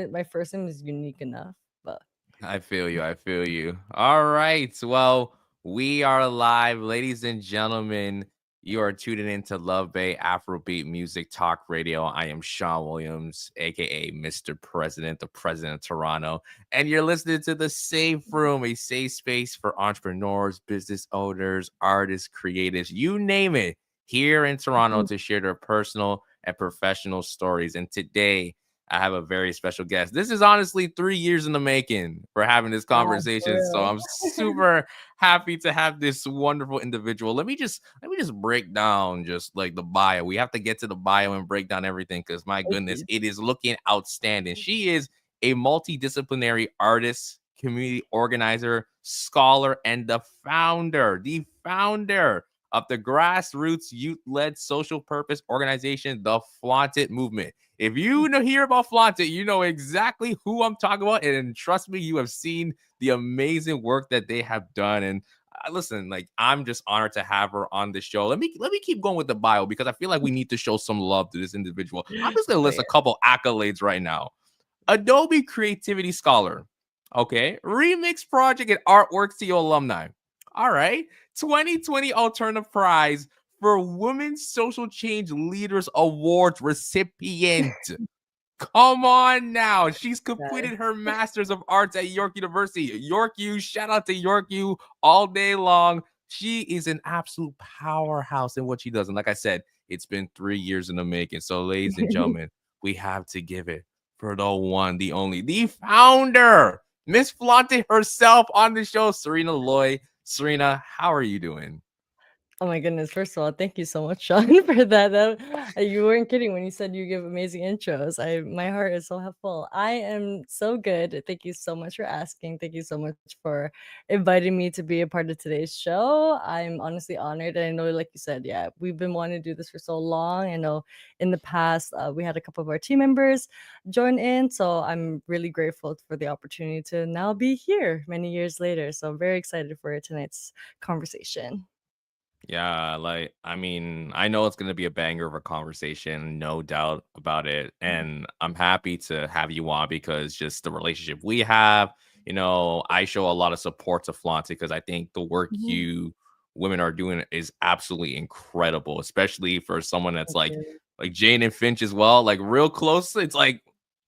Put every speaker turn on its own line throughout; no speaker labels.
my first name is unique enough. But
I feel you. I feel you. All right. Well, we are live, ladies and gentlemen. You are tuning into Love Bay Afrobeat Music Talk Radio. I am Shon Williams, aka Mr. President, the President of Toronto, and you're listening to the Safe Room, a safe space for entrepreneurs, business owners, artists, creatives, you name it, here in Toronto to share their personal and professional stories. And today, I have a very special guest. This is honestly 3 years in the making for having this
wow, for
conversation. So
real.
I'm super happy to have this wonderful individual. Let me just break down just like the bio. We have to get to the bio and break down everything because my goodness,
Okay.
it is looking outstanding. She is a multidisciplinary artist, community organizer, scholar, and the founder of the grassroots youth-led social purpose organization, the Flaunt-It movement. If you know hear about Flaunt-It, you know exactly who I'm talking about, and trust me, you have seen the amazing work that they have done. And listen, like I'm just honored to have her on the show. Let me keep going with the bio because I feel like we need to show some love to this individual. I'm just gonna
Oh
list a
yeah.
couple accolades right now. Adobe Creativity Scholar. Okay. Remix Project and Artwork CEO alumni. All right. 2020 Alternative Prize for Women's Social Change Leaders Awards recipient. Come on now. She's
Nice.
completed her Masters of Arts at York University. York U, shout out to York U all day long. She is an absolute powerhouse in what she does. And like I said, it's been 3 years in the making. So, ladies and gentlemen, we have to give it for the one, the only, the founder, Miss Flaunt-It herself on the show, Sariena Luy. Sariena, how are you doing?
Oh my goodness! First of all, thank you so much, Sean, for that. You weren't kidding when you said you give amazing intros. My heart is so full. I am so good. Thank you so much for asking. Thank you so much for inviting me to be a part of today's show. I'm honestly honored, and I know, like you said, yeah, we've been wanting to do this for so long. I know in the past we had a couple of our team members join in, so I'm really grateful for the opportunity to now be here many years later. So I'm very excited for tonight's conversation.
Yeah, like I mean, I know it's gonna be a banger of a conversation, no doubt about it. And I'm happy to have you on because just the relationship we have, I show a lot of support to Flaunt because I think the work
Mhm.
you women are doing is absolutely incredible, especially for someone that's
Thank
like Jane and Finch as well, like real close. It's like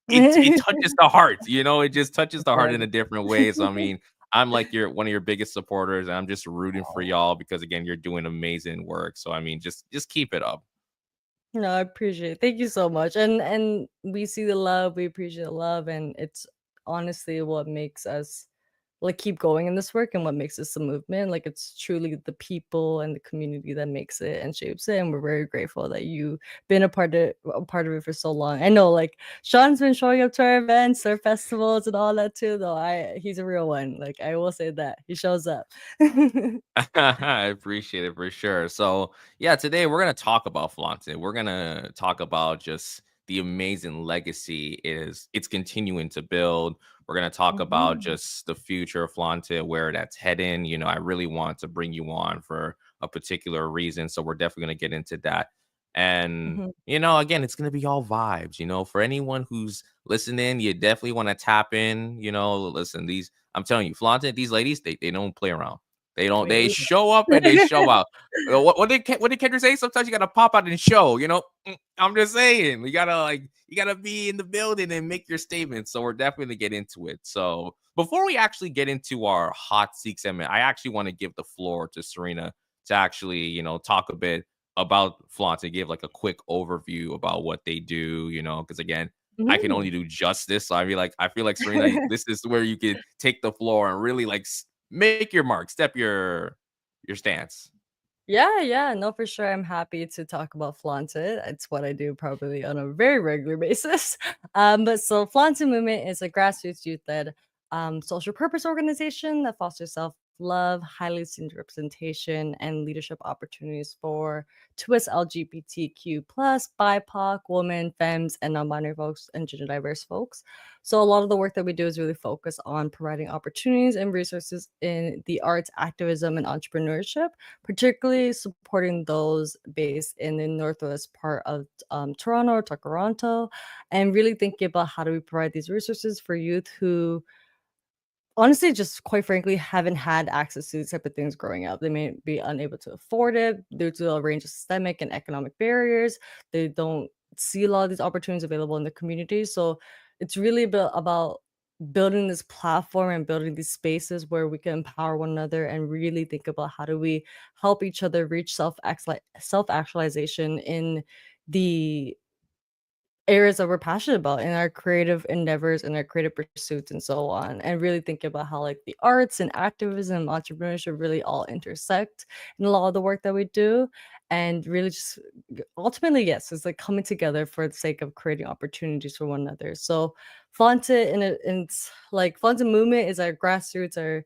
it
you.
touches the heart, it just touches
It
the heart
does.
in a different way. So I mean, I'm like your one of your biggest supporters, and I'm just rooting for
Aw.
y'all because again, you're doing amazing work. So I mean, just keep it up.
No, I appreciate it. Thank you so much. And we see the love, we appreciate the love, and it's honestly what makes us like keep going in this work and what makes this a movement. Like it's truly the people and the community that makes it and shapes it. And we're very grateful that you've been a part of it for so long. I know like Sean's been showing up to our events, our festivals and all that too, though. He's a real one. Like I will say that. He shows up.
I appreciate it for sure. So yeah, today we're gonna talk about Flaunt-It. We're gonna talk about just the amazing legacy it's continuing to build. We're gonna talk about
Mhm.
just the future of Flaunt-It, where that's heading. I really want to bring you on for a particular reason. So we're definitely gonna get into that. And
Mhm.
again, it's gonna be all vibes. For anyone who's listening, you definitely want to tap in. Listen, I'm telling you, Flaunt-It, these ladies, they don't play around. They don't. They
Wait.
show up and they show out. What did Kendrick say? Sometimes you gotta pop out and show. I'm just saying, you gotta be in the building and make your statements. So we're definitely gonna get into it. So before we actually get into our hot seat segment, I actually want to give the floor to Sariena to actually talk a bit about Flaunt to give like a quick overview about what they do. Because again, I can only
Mhm.
do justice. So I feel like Sariena, this is where you could take the floor and really like make your mark, step your stance.
Yeah, yeah, no, for sure. I'm happy to talk about Flaunt-It. It's what I do probably on a very regular basis. But so Flaunt-It Movement is a grassroots youth-led social purpose organization that fosters love, highly seen representation, and leadership opportunities for twist LGBTQ plus, BIPOC, women, femmes, and non-binary folks and gender diverse folks. So a lot of the work that we do is really focused on providing opportunities and resources in the arts, activism, and entrepreneurship, particularly supporting those based in the northwest part of Toronto, Toronto, and really thinking about how do we provide these resources for youth who honestly, just quite frankly, haven't had access to these type of things growing up. They may be unable to afford it due to a range of systemic and economic barriers. They don't see a lot of these opportunities available in the community. So it's really about building this platform and building these spaces where we can empower one another and really think about how do we help each other reach self actualization in the areas that we're passionate about in our creative endeavors and our creative pursuits and so on, and really think about how like the arts and activism entrepreneurship really all intersect in a lot of the work that we do, and really just ultimately, yes, it's like coming together for the sake of creating opportunities for one another. So Flaunt-It and it's like Flaunt-It movement is our grassroots, our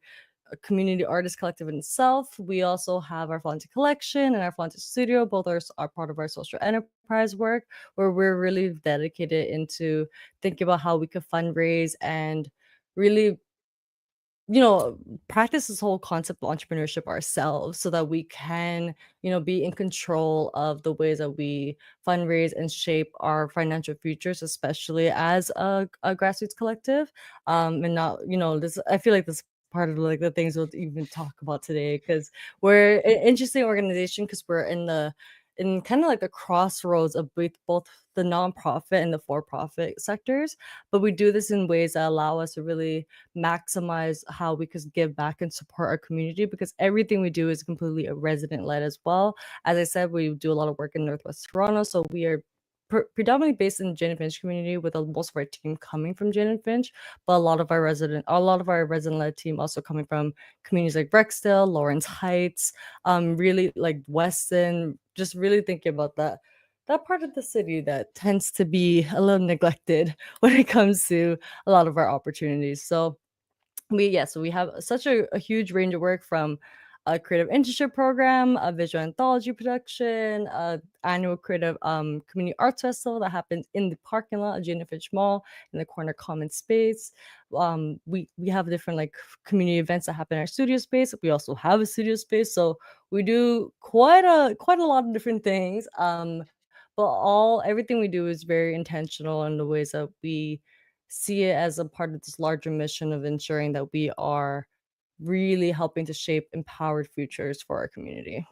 a community artist collective in itself. We also have our Flaunt-It collection and our Flaunt-It studio. Both are part of our social enterprise work, where we're really dedicated into thinking about how we could fundraise and really, you know, practice this whole concept of entrepreneurship ourselves so that we can, be in control of the ways that we fundraise and shape our financial futures, especially as a grassroots collective. And not, this, I feel like this part of like the things we'll even talk about today because we're an interesting organization because we're in kind of like the crossroads of both the nonprofit and the for-profit sectors, but we do this in ways that allow us to really maximize how we could give back and support our community because everything we do is completely resident led as well. As I said, we do a lot of work in Northwest Toronto, so we are predominantly based in the Jane and Finch community with most of our team coming from Jane and Finch, but a lot of our resident led team also coming from communities like Rexdale, Lawrence Heights, really like Weston, just really thinking about that part of the city that tends to be a little neglected when it comes to a lot of our opportunities. So we have such a huge range of work from a creative internship program, a visual anthology production, a annual creative community arts festival that happens in the parking lot of Jane Finch Mall in the corner common space. We have different like community events that happen in our studio space. We also have a studio space, so we do quite a lot of different things. But all everything we do is very intentional in the ways that we see it as a part of this larger mission of ensuring that we are really helping to shape empowered futures for our community.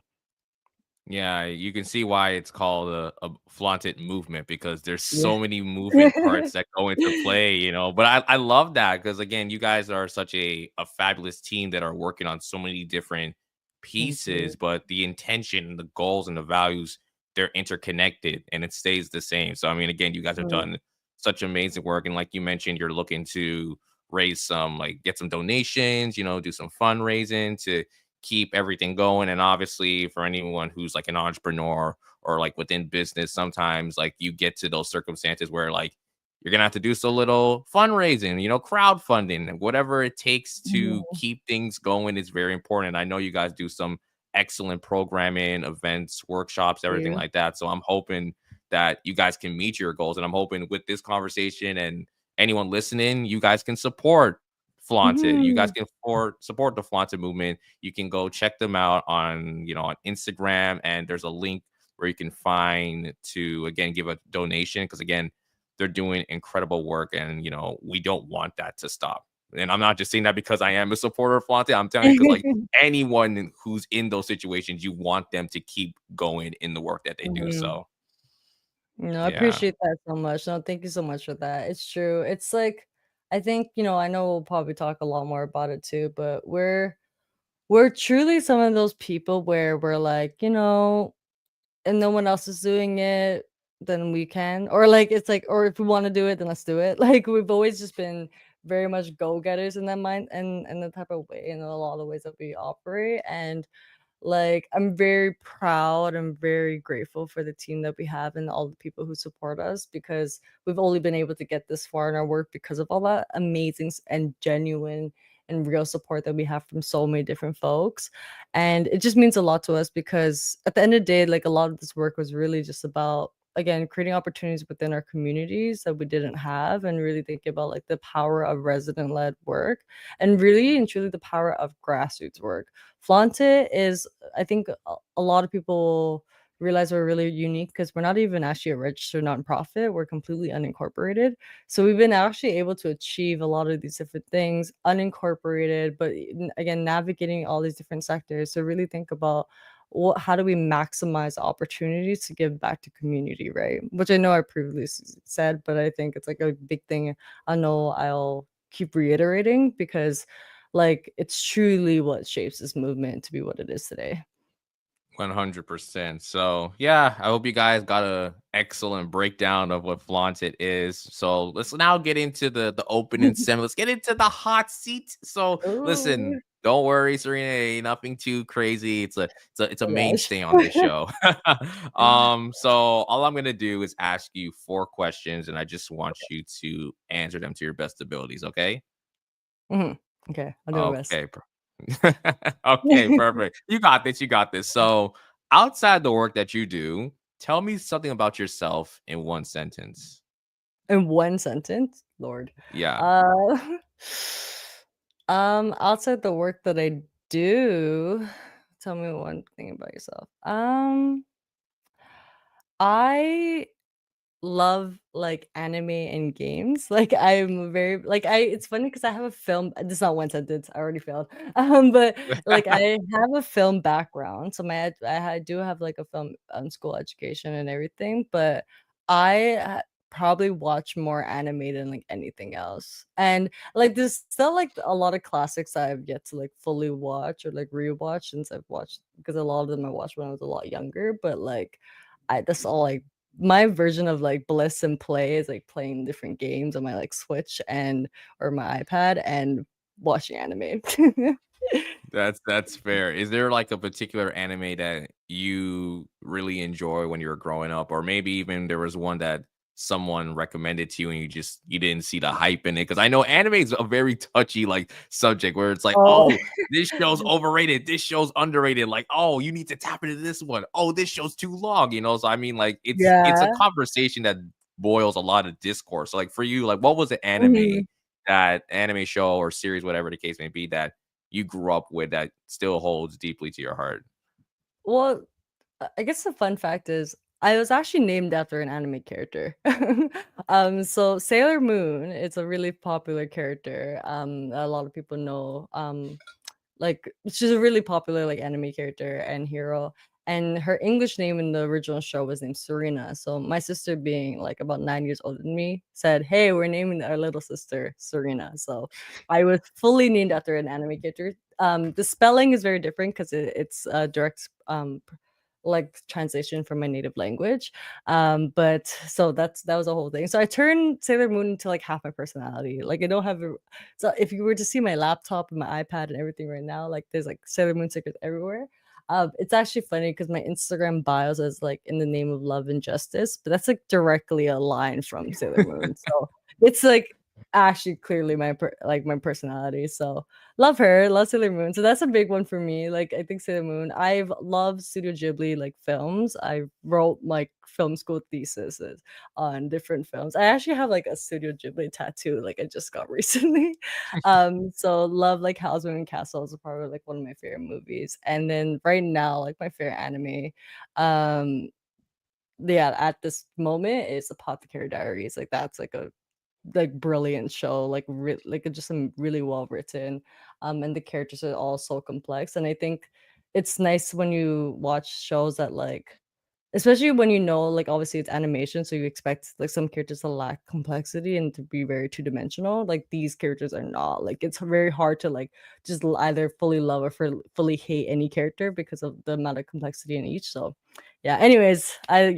Yeah, you can see why it's called a flaunted movement because there's
Yeah.
so many moving parts that go into play, you know. But I love that because again, you guys are such a fabulous team that are working on so many different
Thank
pieces,
you.
but the intention, the goals, and the values, they're interconnected and it stays the same. So I mean, again, you guys have
Mm,
done such amazing work. And like you mentioned, you're looking to raise some like get some donations, you know, do some fundraising to keep everything going. And obviously, for anyone who's like an entrepreneur or like within business, sometimes like you get to those circumstances where like you're gonna have to do so little fundraising, you know, crowdfunding, whatever it takes to
mhm,
keep things going is very important. I know you guys do some excellent programming, events, workshops, everything
you.
like that. So I'm hoping that you guys can meet your goals. And I'm hoping with this conversation and anyone listening, you guys can support Flaunted. You guys
Mhm.
can support the Flaunted movement. You can go check them out on, you know, on Instagram, and there's a link where you can find to again give a donation because again they're doing incredible work, and you know we don't want that to stop. And I'm not just saying that because I am a supporter of Flaunted. I'm telling you because like anyone who's in those situations, you want them to keep going in the work that they do.
Mhm.
So
No, I
yeah.
appreciate that so much. No, thank you so much for that. It's true. It's like I think, I know we'll probably talk a lot more about it too, but we're truly some of those people where we're like, and no one else is doing it, then we can. Or like it's like, or if we want to do it, then let's do it. Like we've always just been very much go-getters in that mind and the type of way in a lot of the ways that we operate. And like, I'm very proud and very grateful for the team that we have and all the people who support us because we've only been able to get this far in our work because of all that amazing and genuine and real support that we have from so many different folks. And it just means a lot to us because at the end of the day, like a lot of this work was really just about, again, creating opportunities within our communities that we didn't have, and really thinking about like the power of resident-led work, and really and truly the power of grassroots work. Flaunt-It is, I think, a lot of people realize we're really unique because we're not even actually a registered nonprofit. We're completely unincorporated. So we've been actually able to achieve a lot of these different things unincorporated, but again, navigating all these different sectors. So really think about how do we maximize opportunities to give back to community, right? Which I know I previously said, but I think it's like a big thing. I know I'll keep reiterating because like it's truly what shapes this movement to be what it is today.
100%. So, yeah, I hope you guys got a excellent breakdown of what Flaunt-It is. So, let's now get into the opening segment. Let's get into the hot seat. So, listen,
Oh,
don't worry, Serena, ain't nothing too crazy. It's a
oh gosh.
mainstay on this show. So all I'm gonna do is ask you 4 questions, and I just want you to answer them to your best abilities. Okay?
Mhm. Okay, I'll do my best.
Okay. Okay, perfect. You got this. You got this. So, outside the work that you do, tell me something about yourself in 1 sentence.
In one sentence? Lord.
Yeah.
Uh, outside the work that I do, tell me one thing about yourself. I love like anime and games. Like I'm very like I it's funny because I have a film, this is not one sentence, I already failed. But like I have a film background. So I do have like a film school education and everything, but I probably watch more anime than like anything else. And like there's still like a lot of classics I've yet to like fully watch or like rewatch since I've watched, because a lot of them I watched when I was a lot younger, but like I that's all like my version of like bliss and play is like playing different games on my like Switch and or my iPad and watching anime.
That's fair. Is there like a particular anime that you really enjoy when you were growing up, or maybe even there was one that someone recommended to you and you didn't see the hype in it? Because I know anime is a very touchy like subject where it's like,
Oh,
oh, this show's overrated, this show's underrated. Like, oh, you need to tap into this one. Oh, this show's too long. So I mean, like, it's a
yeah.
conversation that boils a lot of discourse. So, like for you, like, what was the
Mhm.
anime show or series, whatever the case may be, that you grew up with that still holds deeply to your heart?
Well, I guess the fun fact is I was actually named after an anime character. So Sailor Moon, it's a really popular character. A lot of people know. Like she's a really popular like anime character and hero. And her English name in the original show was named Sariena. So my sister, being like about 9 years older than me, said, "Hey, we're naming our little sister Sariena." So I was fully named after an anime character. The spelling is very different because it's a direct like translation from my native language. But so that was a whole thing. So I turned Sailor Moon into like half my personality. Like I don't have a so if you were to see my laptop and my iPad and everything right now, like there's like Sailor Moon stickers everywhere. It's actually funny because my Instagram bio says like in the name of love and justice, but that's like directly a line from Sailor Moon. So it's like actually clearly like my personality. So love her, love Sailor Moon. So that's a big one for me. Like I think Sailor Moon. I've loved Studio Ghibli like films. I wrote like film school theses on different films. I actually have like a Studio Ghibli tattoo, like I just got recently. So love like Howl's Moving Castle is probably like one of my favorite movies. And then right now, like my favorite anime, um, yeah, at this moment is Apothecary Diaries. Like that's like a like brilliant show, like like just really well written, and the characters are all so complex. And I think it's nice when you watch shows that like, especially when you know, like obviously it's animation, so you expect like some characters to lack complexity and to be very two-dimensional. Like these characters are not. Like it's very hard to like just either fully love or fully hate any character because of the amount of complexity in each. So yeah. Anyways, I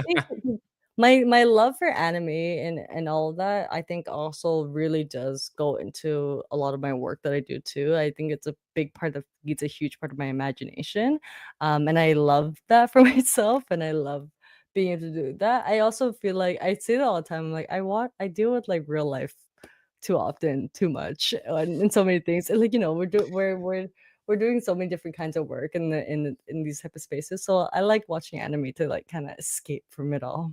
think my love for anime and all of that, I think also really does go into a lot of my work that I do too. I think it's a huge part of my imagination. And I love that for myself, and I love being able to do that. I also feel like I say that all the time. I'm like I deal with like real life too often, too much, and so many things. And like we're doing so many different kinds of work in these type of spaces. So I like watching anime to like kind of escape from it all.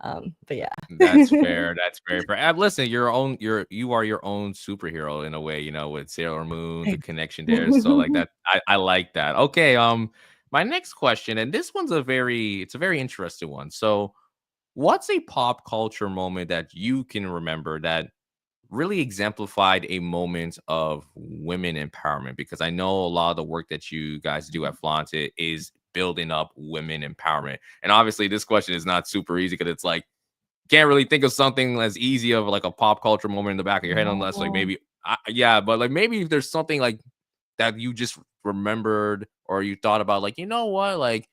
But yeah.
That's fair. That's very fair. Listen, you are your own superhero in a way, with Sailor Moon, the
Thanks.
connection there. So like that, I like that. Okay, my next question, and this one's it's a very interesting one. So, what's a pop culture moment that you can remember that really exemplified a moment of women empowerment? Because I know a lot of the work that you guys do at Flaunt-It is building up women empowerment. And obviously, this question is not super easy because it's like can't really think of something as easy of like a pop culture moment in the back of your head unless like
Oh.
maybe yeah, but like maybe if there's something like that you just remembered or you thought about like, you know what, like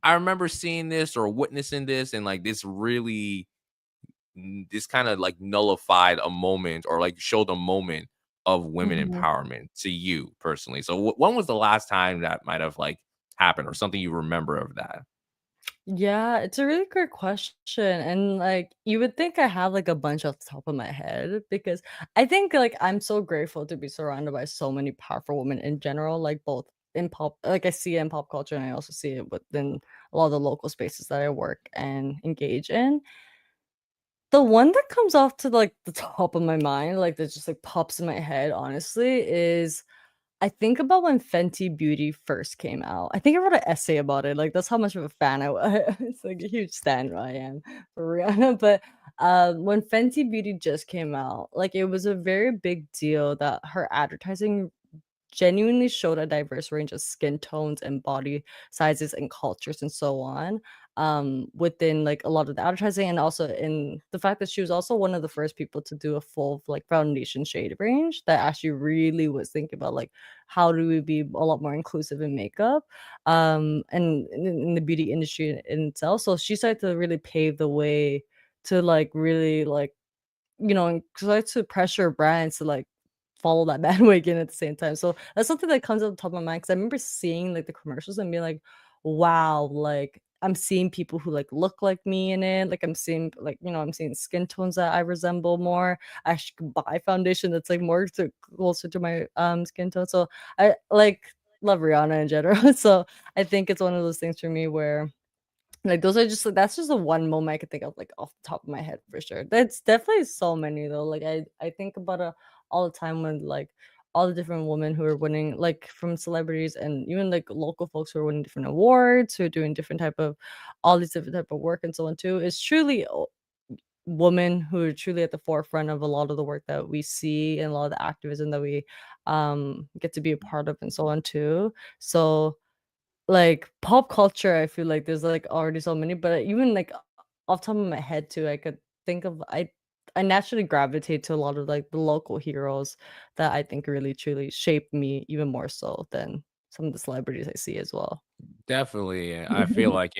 I remember seeing this or witnessing this and like this really this kind of like nullified a moment or like showed a moment of women
Mhm.
empowerment to you personally. So when was the last time that might have like happened or something you remember of that?
Yeah, it's a really great question. And like you would think I have like a bunch off the top of my head because I think like I'm so grateful to be surrounded by so many powerful women in general, like both in pop like I see it in pop culture and I also see it within a lot of the local spaces that I work and engage in. The one that comes off to like the top of my mind, like that just like pops in my head, honestly, is I think about when Fenty Beauty first came out. I think I wrote an essay about it. Like that's how much of a fan I was. It's like a huge stan I am for Rihanna. But when Fenty Beauty just came out, like it was a very big deal that her advertising genuinely showed a diverse range of skin tones and body sizes and cultures and so on within like a lot of the advertising, and also in the fact that she was also one of the first people to do a full like foundation shade range that actually really was thinking about like how do we be a lot more inclusive in makeup and in the beauty industry in itself. So she started to really pave the way to like really like and try to pressure brands to like follow that bandwagon at the same time. So that's something that comes up the top of my mind because I remember seeing like the commercials and being like, wow, like I'm seeing people who like look like me in it. Like I'm seeing like, I'm seeing skin tones that I resemble more. I actually could buy foundation that's like more closer to my skin tone. So I like love Rihanna in general. So I think it's one of those things for me where like, those are just like that's just the one moment I could think of, like, off the top of my head for sure. That's definitely so many though. Like, I think about it all the time when, like, all the different women who are winning, like, from celebrities and even, like, local folks who are winning different awards, who are doing different type of all these different type of work and so on too. It's truly women who are truly at the forefront of a lot of the work that we see and a lot of the activism that we, get to be a part of and so on too. So like, pop culture, I feel like there's, like, already so many, but even, like, off top of my head too, I could think of I naturally gravitate to a lot of, like, the local heroes that I think really truly shaped me even more so than some of the celebrities I see as well.
Definitely. I feel like,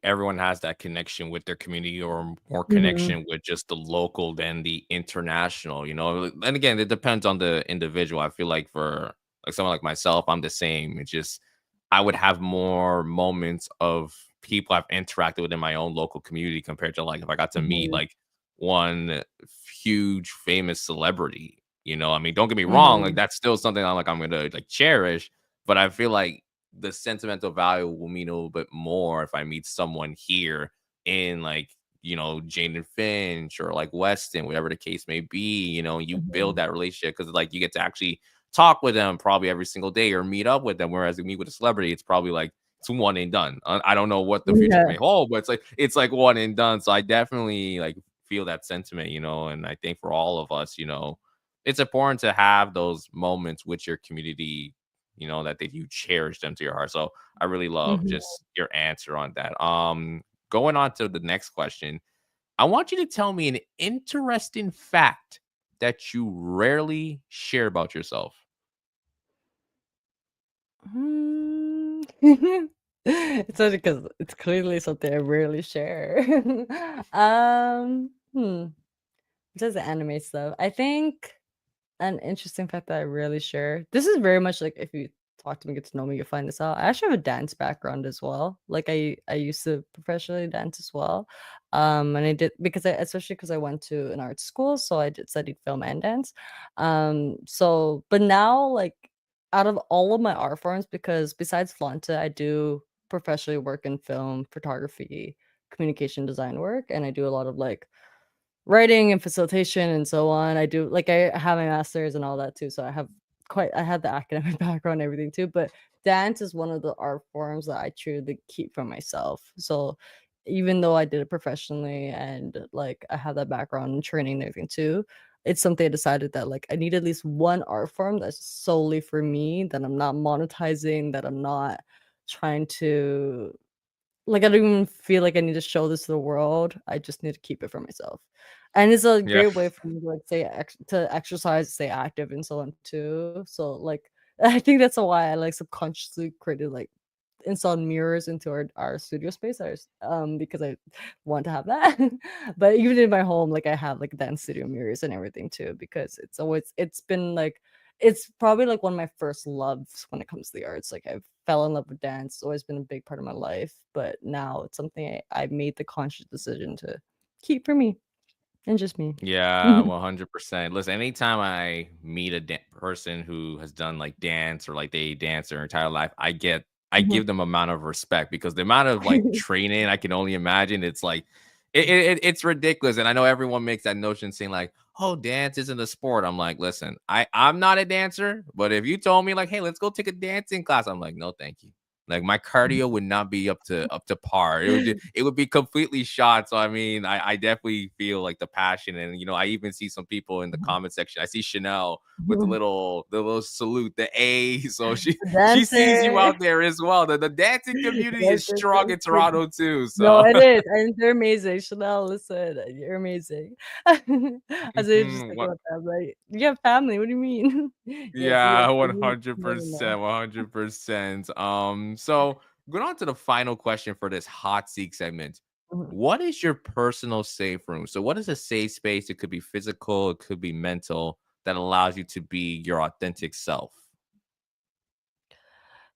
everyone has that connection with their community or more
Mhm,
connection with just the local than the international, And again, it depends on the individual. I feel like for like someone like myself, I'm the same. It's just I would have more moments of people I've interacted with in my own local community compared to like if I got to meet
mhm,
like one huge famous celebrity. I mean, don't get me wrong, like
mhm,
that's still something I'm gonna like cherish, but I feel like the sentimental value will mean a little bit more if I meet someone here in like, Jane Finch or like Weston, whatever the case may be, you build
mhm.
that relationship because like you get to actually talk with them probably every single day or meet up with them. Whereas you meet with a celebrity, it's probably like it's one and done. I don't know what the future
Yeah,
may hold, but it's like one and done. So I definitely like feel that sentiment, and I think for all of us, it's important to have those moments with your community that you cherish them to your heart. So I really love
mhm.
just your answer on that. Going on to the next question, I want you to tell me an interesting fact that you rarely share about yourself.
Mm. It's only because it's clearly something I rarely share. Hmm, just the anime stuff. I think an interesting fact that I rarely share. This is very much like if you talk to me, get to know me, you'll find this out. I actually have a dance background as well. Like I used to professionally dance as well. And I did because especially because I went to an art school, so I did studied film and dance. So but now like out of all of my art forms, because besides Flaunt-It, I do professionally work in film, photography, communication design work, and I do a lot of like writing and facilitation and so on. I do like I have my master's and all that too, so I had the academic background and everything too. But dance is one of the art forms that I truly keep for myself. So even though I did it professionally and like I have that background and training and everything too, it's something I decided that like I need at least one art form that's solely for me, that I'm not monetizing, that I'm not trying to like, I don't even feel like I need to show this to the world. I just need to keep it for myself. And it's a
Yeah.
great way for me to, like, to exercise, stay active, and so on too. So, like, I think that's why I, like, subconsciously created, like, installed mirrors into our studio space, because I want to have that. But even in my home, like, I have, like, dance studio mirrors and everything too, because it's been, like it's probably, like, one of my first loves when it comes to the arts. Like, I fell in love with dance. It's always been a big part of my life, but now it's something I made the conscious decision to keep for me and just me.
Yeah, 100%. Listen, anytime I meet a person who has done like dance or like they dance their entire life, I
Mhm.
give them amount of respect because the amount of like training I can only imagine. It's like it's ridiculous. And I know everyone makes that notion saying like, oh, dance isn't a sport. I'm like, listen, I'm not a dancer, but if you told me like, hey, let's go take a dancing class, I'm like, no, thank you. Like my cardio would not be up to par. It would be completely shot. So I mean, I definitely feel like the passion, and I even see some people in the comment section. I see Chanel with the little salute, the A. So she sees you
Dancer.
out there as well. The dancing community
Yes,
is
yes,
strong
yes,
in
yes.
Toronto too.
No,
So
it is, and they're amazing. Chanel, listen, you're amazing. I was just thinking
what
about that, like, you have family, what do you mean? Yes,
Yeah,
you never know.
100%, 100%. So going on to the final question for this hot seat segment.
Mhm.
What is your personal safe room? So what is a safe space? It could be physical, it could be mental, that allows you to be your authentic self.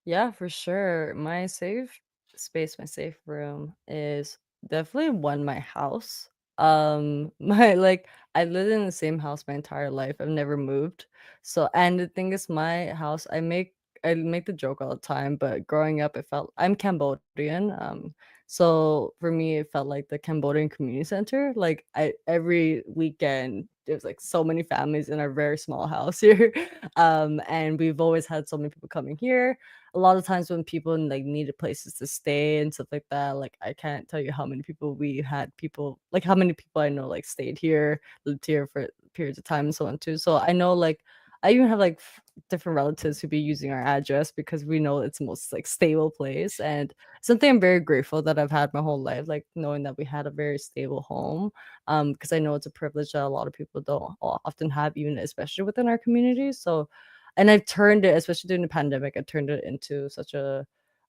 Yeah, for sure. My safe space, my safe room is definitely my house. My like I lived in the same house my entire life. I've never moved. So and the thing is my house, I make the joke all the time, but growing up it felt I'm Cambodian. So for me it felt like the Cambodian community center. Like I every weekend there's like so many families in our very small house here. And we've always had so many people coming here. A lot of times when people like needed places to stay and stuff like that, like I can't tell you how many people we had people like how many people I know like stayed here, lived here for periods of time and so on too. So I know like I even have like different relatives who be using our address because we know it's the most like stable place, and something I'm very grateful that I've had my whole life, like knowing that we had a very stable home. Because I know it's a privilege that a lot of people don't often have, even especially within our community. So and I've turned it, especially during the pandemic, I turned it into such a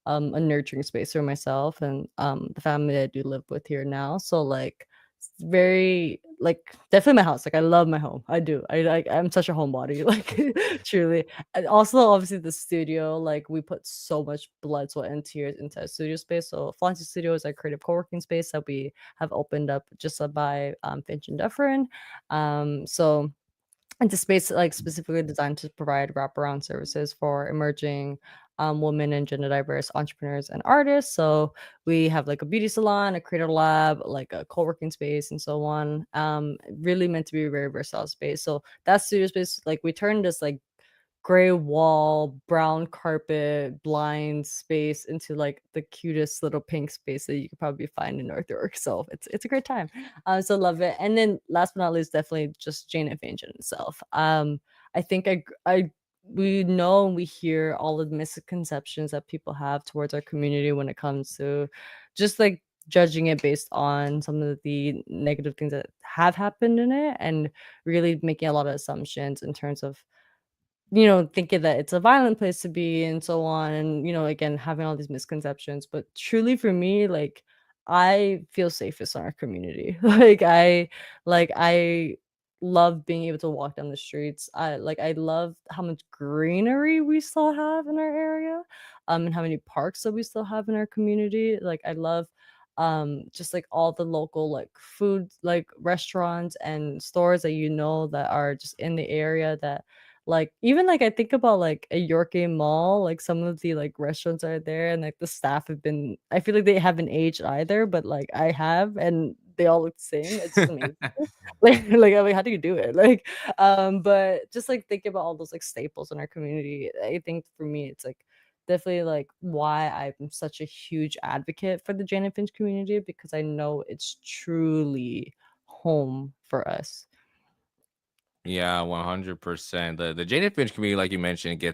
nurturing space for myself and the family that I do live with here now. So like it's very like definitely my house. Like I love my home. I do. I'm such a homebody, like truly. And also obviously the studio, like we put so much blood, sweat, and tears into our studio space. So Flaunt-It Studio is our creative co-working space that we have opened up just by Finch and Dufferin. So it's a space like specifically designed to provide wraparound services for emerging women and gender diverse entrepreneurs and artists. So we have like a beauty salon, a creator lab, like a co-working space, and so on. Really meant to be a very versatile space. So that studio space, like we turned this like gray wall, brown carpet, blind space into like the cutest little pink space that you could probably find in North York. So it's a great time. So love it. And then last but not least, definitely just Jane and Finch in itself. I think I we know and we hear all of the misconceptions that people have towards our community when it comes to just like judging it based on some of the negative things that have happened in it, and really making a lot of assumptions in terms of thinking that it's a violent place to be and so on, and again, having all these misconceptions. But truly for me, like I feel safest in our community. Like I love being able to walk down the streets. I love how much greenery we still have in our area, and how many parks that we still have in our community. Like I love just like all the local like food like restaurants and stores that that are just in the area that like even like I think about like a Yorkie Mall, like some of the like restaurants are there and like the staff have been I feel like they haven't aged either, but like I have and they all look the same. It's just amazing. Like I'm like, how do you do it? Like, but just like thinking about all those like staples in our community, I think for me it's like definitely like why I'm such a huge advocate for the Jane and Finch community because I know it's truly home for us.
Yeah, 100%. The Jada Finch community, like you mentioned,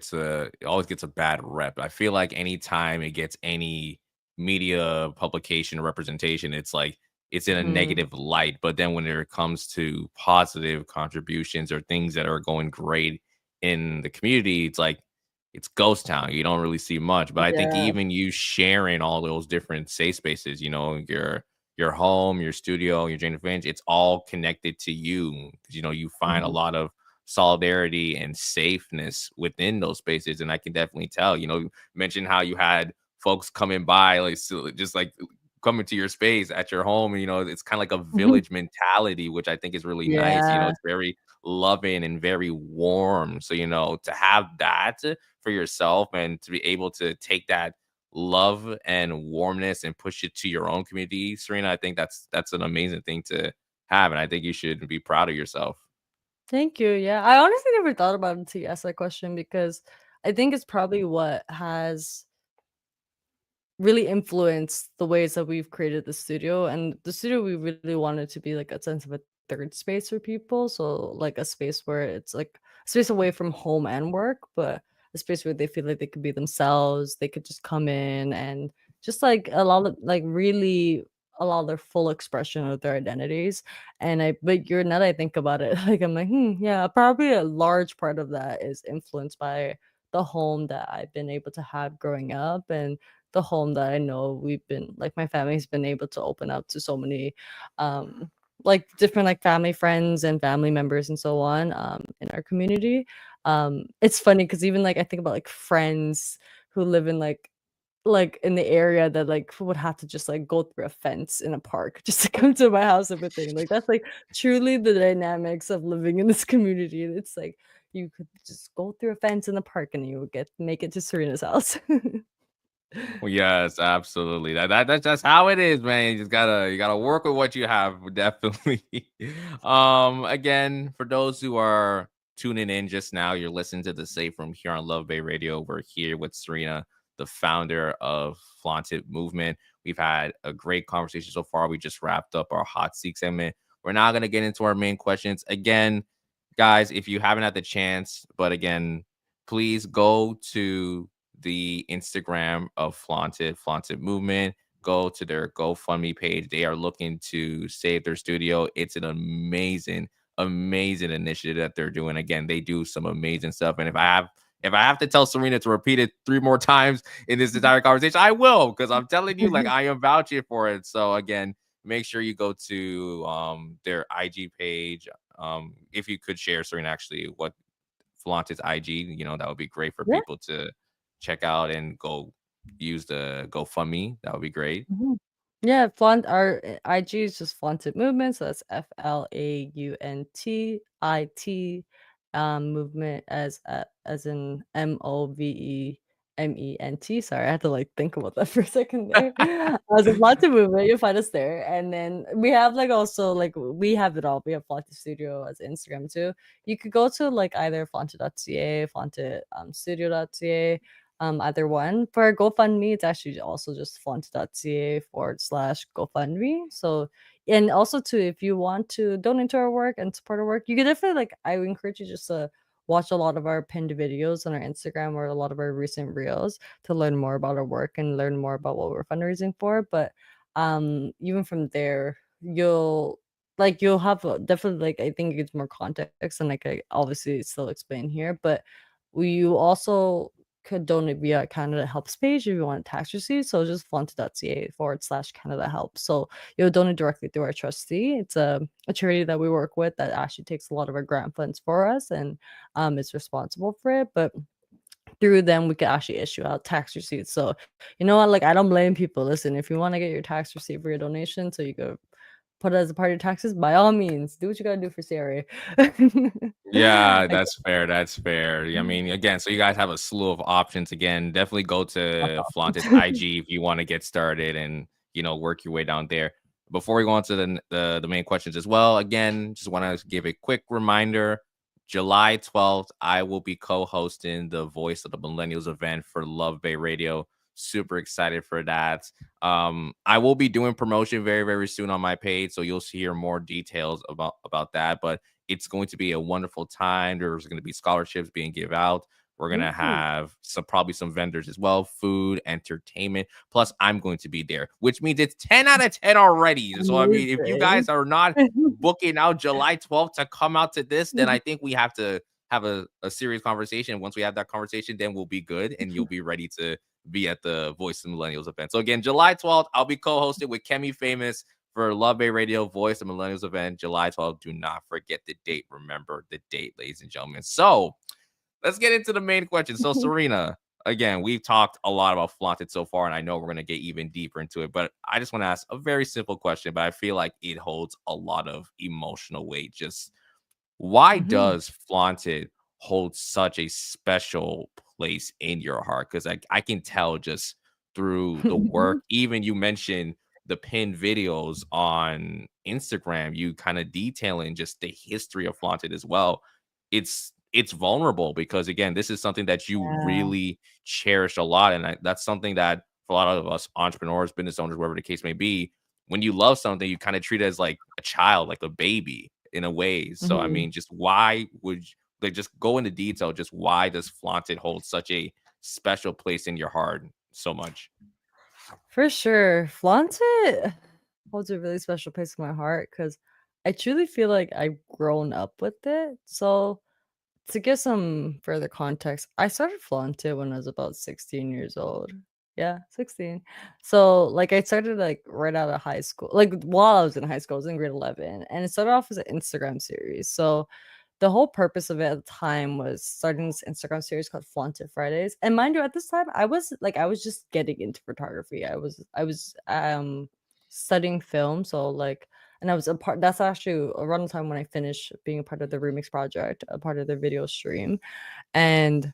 always gets a bad rep. I feel like anytime it gets any media publication or representation, it's like it's in a
Mhm.
negative light. But then when it comes to positive contributions or things that are going great in the community, it's like it's ghost town. You don't really see much. But I think
Yeah.
even you sharing all those different safe spaces, your home, your studio, your Jane Finch, it's all connected to you because you find a
Mhm.
lot of solidarity and safeness within those spaces. And I can definitely tell, you mentioned how you had folks coming by, like just like coming to your space at your home. And it's kind of like a
Mhm.
village mentality, which I think is really nice.
Yeah.
It's very loving and very warm. So, to have that for yourself and to be able to take that love and warmness and push it to your own community, Sariena, I think that's an amazing thing to have, and I think you should be proud of yourself.
Thank you. Yeah. I honestly never thought about it until you asked that question because I think it's probably what has really influenced the ways that we've created the studio. And the studio, we really wanted to be like a sense of a third space for people. So, like a space where it's like a space away from home and work, but a space where they feel like they could be themselves. They could just come in and just like allow them, like really allow their full expression of their identities. But you're now that I think about it, like I'm like, yeah, probably a large part of that is influenced by the home that I've been able to have growing up and the home that I know we've been like my family's been able to open up to so many like different like family friends and family members and so on in our community. It's funny because even like I think about like friends who live in like in the area that like would have to just like go through a fence in a park just to come to my house type of thing. Like that's like truly the dynamics of living in this community. It's like you could just go through a fence in the park and you would get make it to Serena's house.
Well, yes, absolutely. That's just how it is, man. You gotta work with what you have, definitely. Again, for those who are tuning in just now, you're listening to the Safe Room here on Love Bay Radio. We're here with Sariena, the founder of Flaunt-It movement. We've had a great conversation so far. We just wrapped up our hot seat segment. We're now gonna get into our main questions. Again, guys, if you haven't had the chance, but again, please go to the Instagram of Flaunt-It movement. Go to their GoFundMe page. They are looking to save their studio. It's an amazing, amazing initiative that they're doing. Again, they do some amazing stuff. And if I have to tell Sariena to repeat it 3 more times in this entire conversation, I will, because I'm telling you, like, I am vouching for it. So again, make sure you go to their IG page. If you could share, Serena, actually, what Flaunt-It's IG, that would be great for
Yeah.
people to check out and go use the GoFundMe. That would be great.
Mhm. Yeah, flaunt our IG is just Flaunt-It movement, so that's FLAUNTIT, movement as in MOVEMENT. Sorry, I had to like think about that for a second there. As a Flaunt-It movement, you'll find us there, and then we have like also like we have it all. We have Flaunt-It Studio as Instagram too. You could go to like either flaunt.ca, flaunt.it studio.ca, either one. For GoFundMe, it's actually also just font.ca/GoFundMe. So, and also too, if you want to donate to our work and support our work, you can definitely like I would encourage you just to watch a lot of our pinned videos on our Instagram or a lot of our recent reels to learn more about our work and learn more about what we're fundraising for. But even from there, you'll have definitely like I think it's more context and like I obviously still explain here, but you also could donate via Canada Helps page if you want a tax receipt. So just flaunt.ca/Canada Helps. So you'll donate directly through our trustee. It's a charity that we work with that actually takes a lot of our grant funds for us and is responsible for it. But through them, we could actually issue out tax receipts. So you know what? Like, I don't blame people. Listen, if you want to get your tax receipt for your donation, so you go put it as a part of your taxes, by all means, do what you gotta do for CRA.
Yeah,
I
that's fair. That's fair. I mean, again, so you guess have a slew of options. Again, definitely go
lots
to
of
Flaunt-It's
options.
IG if you want to get started and work your way down there. Before we go on to the main questions as well, again, just want to give a quick reminder. July 12th, I will be co-hosting the Voice of the Millennials event for Love Bay Radio. Super excited for that. I will be doing promotion very, very soon on my page, so you'll hear more details about that. But it's going to be a wonderful time. There's going to be scholarships being given out. We're going to
Ooh,
have probably some vendors as well, food, entertainment. Plus, I'm going to be there, which means it's 10 out of 10 already. So, I mean, if you
amazing.
guys are not booking out July 12th to come out to this, then I think we have to have a serious conversation. Once we have that conversation, then we'll be good and you'll be ready to be at the Voice of Millennials event. So, again, July 12th, I'll be co hosted with Kemi Famous for Love Bay Radio Voice of Millennials event, July 12th. Do not forget the date. Remember the date, ladies and gentlemen. So let's get into the main question. So, Sariena, again, we've talked a lot about Flaunt-It so far, and I know we're going to get even deeper into it, but I just want to ask a very simple question, but I feel like it holds a lot of emotional weight. Just why
Mhm.
does Flaunt-It hold such a special place in your heart? Because I can tell just through the work, even you mentioned the pinned videos on Instagram, you kind of detailing just the history of Flaunt-It as well. It's vulnerable because again, this is something that you
Yeah.
really cherish a lot, and that's something that for a lot of us entrepreneurs, business owners, whatever the case may be, when you love something, you kind of treat it as like a child, like a baby in a way. So I
Mhm.
mean, just why would like just go into detail? Just why does Flaunt-It hold such a special place in your heart so much?
For sure. Flaunt-It holds a really special place in my heart because I truly feel like I've grown up with it. So to give some further context, I started Flaunt-It when I was about 16 years old. Yeah, 16. So, like, I started, like, right out of high school. Like, while I was in high school, I was in grade 11, and it started off as an Instagram series. So, the whole purpose of it at the time was starting this Instagram series called Flaunt-It Fridays. And mind you, at this time, I was just getting into photography. I was studying film, so, like, and I was a part that's actually around the time when I finished being a part of the remix project, a part of their video stream. And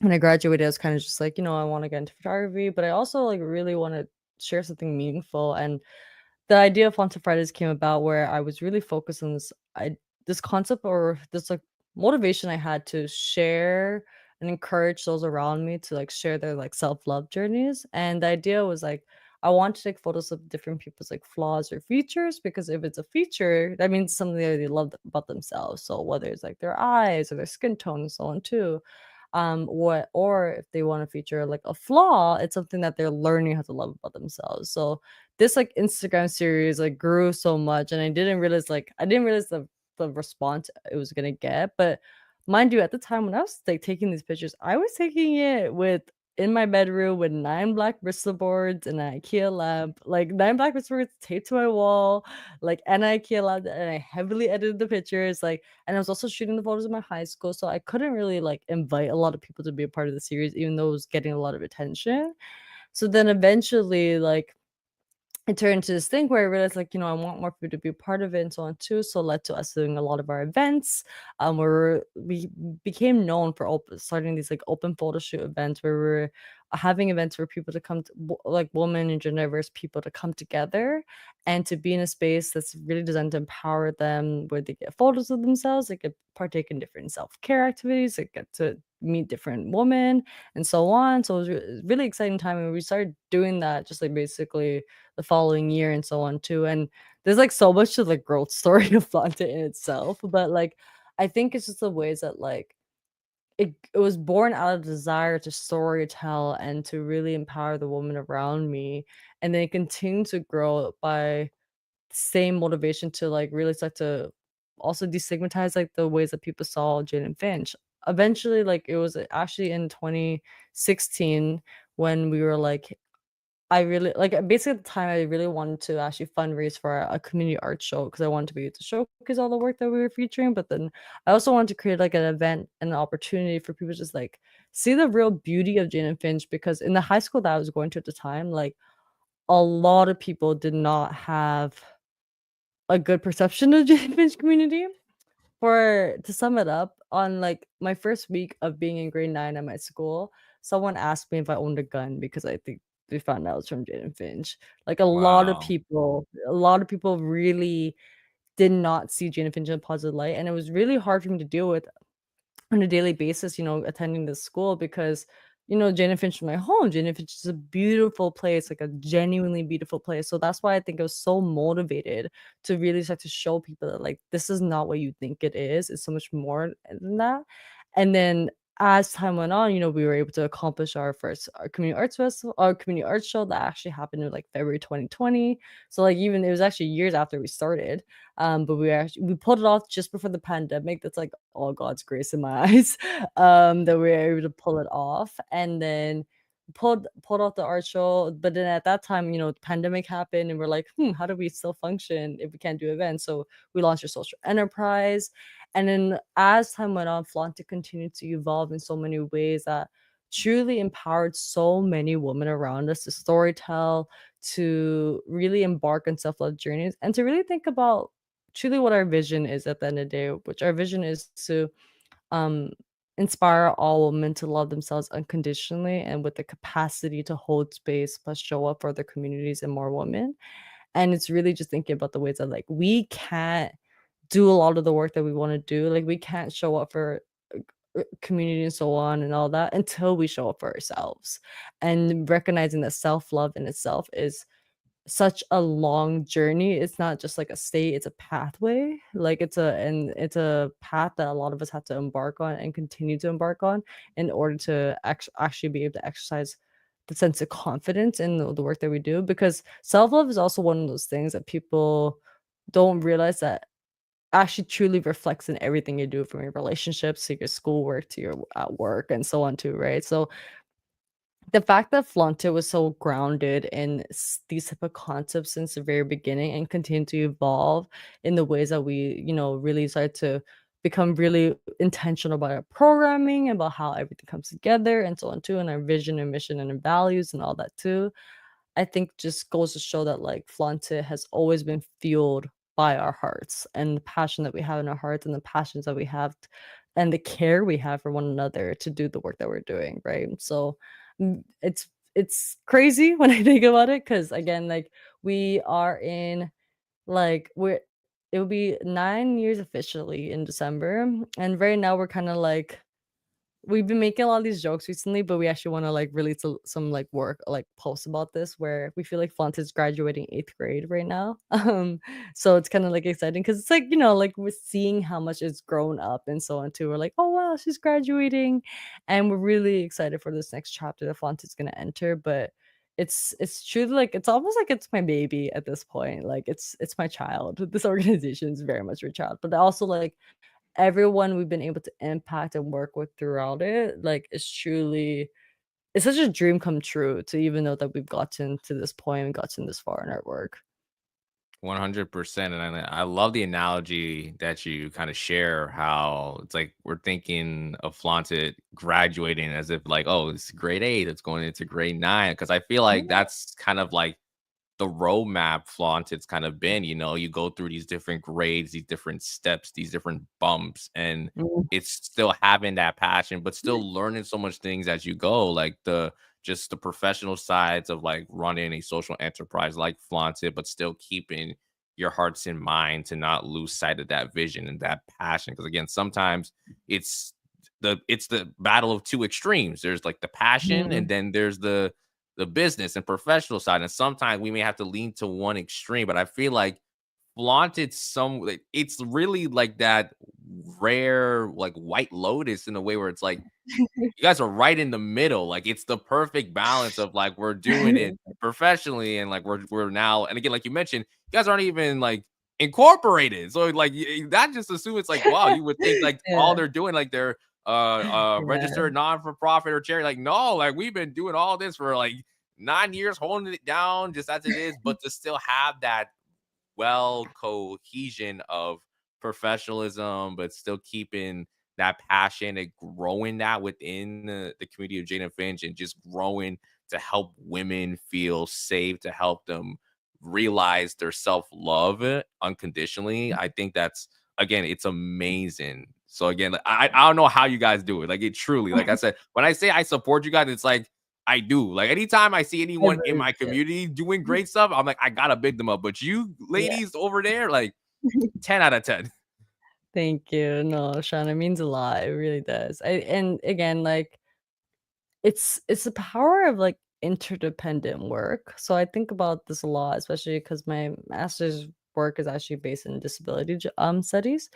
when I graduated, I was kind of just like, I want to get into photography, but I also like really want to share something meaningful. And the idea of Haunted Fridays came about where I was really focused on this concept or this like motivation I had to share and encourage those around me to like share their like self-love journeys. And the idea was like I want to take photos of different people's like flaws or features because if it's a feature, that means something that they love about themselves. So whether it's like their eyes or their skin tone and so on too. What or if they want to feature like a flaw, it's something that they're learning how to love about themselves. So this like Instagram series like grew so much and I didn't realize the response it was gonna get. But mind you, at the time when I was like taking these pictures, I was taking it with in my bedroom with 9 black Bristol boards and an IKEA lamp, like 9 black Bristol boards taped to my wall, like an IKEA lamp, and I heavily edited the pictures, like, and I was also shooting the photos in my high school, so I couldn't really like invite a lot of people to be a part of the series, even though it was getting a lot of attention. So then eventually, like it turned into this thing where I realized, like, I want more people to be a part of it and so on too. So it led to us doing a lot of our events, where we became known for starting these like open photo shoot events where we're having events for people to come to, like women and gender diverse people to come together and to be in a space that's really designed to empower them, where they get photos of themselves, they get partake in different self-care activities, they get to meet different women and so on. So it was a really exciting time, and we started doing that just like basically the following year and so on too. And there's like so much to the growth story of Flaunt-It in itself. But like I think it's just the ways that like it was born out of desire to story tell and to really empower the woman around me. And then it continued to grow by same motivation to like really start to also destigmatize like the ways that people saw Jane and Finch. eventually, like, it was actually in 2016 when we were like, I really like, basically at the time I really wanted to actually fundraise for a community art show because I wanted to be able to showcase all the work that we were featuring. But then I also wanted to create like an event and an opportunity for people to just like see the real beauty of Jane and Finch, because in the high school that I was going to at the time, like a lot of people did not have a good perception of Jane and Finch community. For to sum it up, on like my first week of being in grade 9 at my school, someone asked me if I owned a gun because I think they found out it was from Jaden Finch. Like
Wow.
a lot of people really did not see Jaden Finch in a positive light, and it was really hard for me to deal with on a daily basis, attending this school because, Jane Finch is my home. Jane Finch is a beautiful place, like a genuinely beautiful place. So that's why I think I was so motivated to really start to show people that like this is not what you think it is. It's so much more than that. And then as time went on, we were able to accomplish our community arts festival, our community arts show that actually happened in like February 2020. So like even it was actually years after we started. But we pulled it off just before the pandemic. That's like all God's grace in my eyes. That we were able to pull it off, and then pulled off the art show. But then at that time, the pandemic happened, and we're like, how do we still function if we can't do events? So we launched a social enterprise, and then as time went on, Flaunt-It continued to evolve in so many ways that truly empowered so many women around us to storytell, to really embark on self-love journeys, and to really think about truly what our vision is at the end of the day, which our vision is to um inspire all women to love themselves unconditionally and with the capacity to hold space plus show up for their communities and more women. And it's really just thinking about the ways that like we can't do a lot of the work that we want to do. Like we can't show up for community and so on and all that until we show up for ourselves, and recognizing that self-love in itself is such a long journey. It's not just like a state, it's a pathway. Like it's a path that a lot of us have to embark on and continue to embark on in order to actually be able to exercise the sense of confidence in the work that we do. Because self-love is also one of those things that people don't realize that actually truly reflects in everything you do, from your relationships to your schoolwork to your at work and so on too, right? So the fact that Flaunt-It was so grounded in these type of concepts since the very beginning and continue to evolve in the ways that we, really started to become really intentional about our programming, about how everything comes together and so on too, and our vision and mission and our values and all that too. I think just goes to show that like Flaunt-It has always been fueled by our hearts and the passion that we have in our hearts and the passions that we have and the care we have for one another to do the work that we're doing, right? So it's crazy when I think about it because again, like we are in like we're it will be 9 years officially in December, and right now we're kind of like we've been making a lot of these jokes recently, but we actually want to like release some like work like posts about this where we feel like Font is graduating 8th grade right now. So it's kind of like exciting because it's like like we're seeing how much it's grown up and so on too. We're like, oh wow, she's graduating, and we're really excited for this next chapter that Font is gonna enter. But it's truly like it's almost like it's my baby at this point. Like it's my child. This organization is very much my child, but also like everyone we've been able to impact and work with throughout it, like, it's such a dream come true to even know that we've gotten to this point and gotten this far in our work.
100%. And I love the analogy that you kind of share, how it's like we're thinking of Flaunted graduating as if like, oh, it's grade 8, it's going into grade 9. Because I feel like
Yeah.
that's kind of like the roadmap Flaunted's kind of been. You go through these different grades, these different steps, these different bumps, and
Mm.
it's still having that passion, but still learning so much things as you go, like the just the professional sides of like running a social enterprise like Flaunted, but still keeping your hearts in mind to not lose sight of that vision and that passion. Because again, sometimes it's it's the battle of two extremes. There's like the passion,
Mhm.
and then there's the business and professional side. And sometimes we may have to lean to one extreme, but I feel like Flaunted it's really like that rare like white lotus in a way where it's like you guys are right in the middle. Like it's the perfect balance of like we're doing it professionally and like we're now, and again, like you mentioned, you guys aren't even like incorporated. So like that just assume it's like wow, you would think like all
Yeah.
they're doing like they're
Yeah.
registered non-for-profit or charity. Like, no, like we've been doing all this for like 9 years, holding it down just as it is, but to still have that well cohesion of professionalism, but still keeping that passion and growing that within the community of Jada Finch, and just growing to help women feel safe, to help them realize their self-love unconditionally. I think that's, again, it's amazing. So again, like, I don't know how you guys do it. Like, it truly, like I said, when I say I support you guys, it's like I do. Like, anytime I see anyone in
Ever
my
did.
community doing great stuff, I'm like, I gotta big them up. But you
Yeah.
ladies over there, like 10 out of 10.
Thank you. No, Sean, it means a lot. It really does. And again, like it's the power of like interdependent work. So I think about this a lot, especially because my master's work is actually based in disability studies.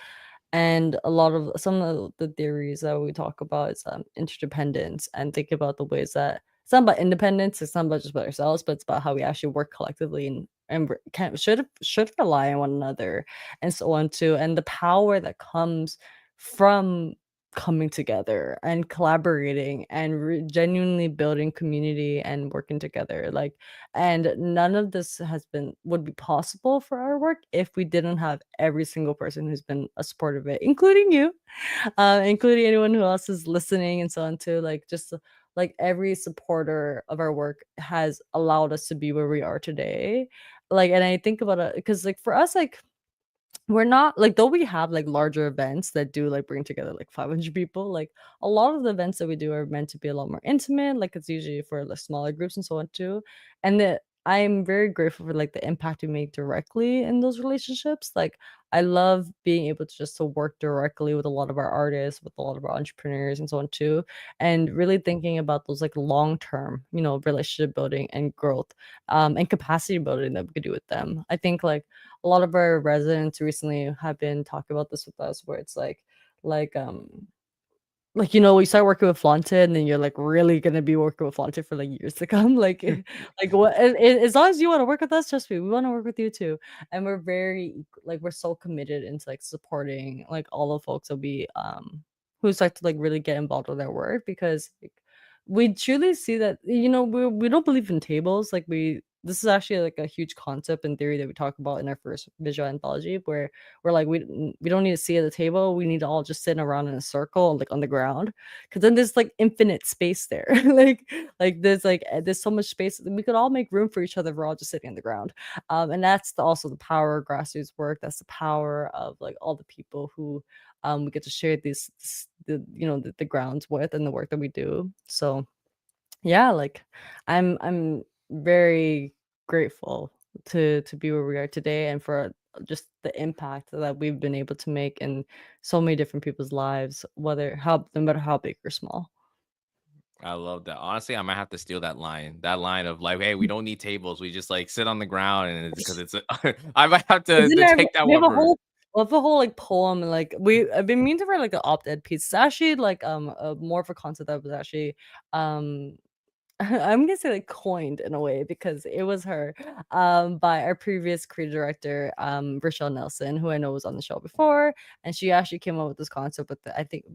And a lot of some of the theories that we talk about is interdependence, and think about the ways that it's not about independence, it's not about just about ourselves, but it's about how we actually work collectively and can should rely on one another and so on too. And the power that comes from coming together and collaborating and genuinely building community and working together, like, and none of this has been would be possible for our work if we didn't have every single person who's been a support of it, including you, including anyone who else is listening and so on too. Like, just like every supporter of our work has allowed us to be where we are today. Like, and I think about it because, like, for us, like, we're not like, though we have like larger events that do like bring together like 500 people, like a lot of the events that we do are meant to be a lot more intimate, like it's usually for like smaller groups and so on too. And that I'm very grateful for like the impact we make directly in those relationships. Like, I love being able to just to work directly with a lot of our artists, with a lot of our entrepreneurs and so on too, and really thinking about those like long term, relationship building and growth, and capacity building that we could do with them. I think like a lot of our residents recently have been talking about this with us, where it's like like, we start working with Flaunt-It, and then you're like really gonna be working with Flaunt-It for like years to come. Like, like what? As long as you want to work with us, trust me, we want to work with you too. And we're like, we're so committed into like supporting like all the folks that we who start to like really get involved with their work, because like, we truly see that we don't believe in tables. Like, this is actually like a huge concept and theory that we talk about in our first visual anthology, where we're like, we don't need to sit at the table. We need to all just sit around in a circle, like on the ground, because then there's like infinite space there. There's so much space. We could all make room for each other if we're all just sitting on the ground. And that's also the power of grassroots work. That's the power of like all the people who we get to share the grounds with, and the work that we do. So yeah, like, I'm very grateful to be where we are today, and for just the impact that we've been able to make in so many different people's lives, no matter how big or small.
I love that. Honestly, I might have to steal that line. That line of like, "Hey, we don't need tables. We just like sit on the ground," and because it's, I might have to,
Isn't there
take that
we have
one
a
for.
whole we have a whole, like, poem, and, like, I've been meaning to write, like, an op-ed piece. It's actually, like, more of a concept that was actually, um I'm gonna say, like, coined in a way, because it was her, by our previous creative director, Rochelle Nelson, who I know was on the show before, and she actually came up with this concept with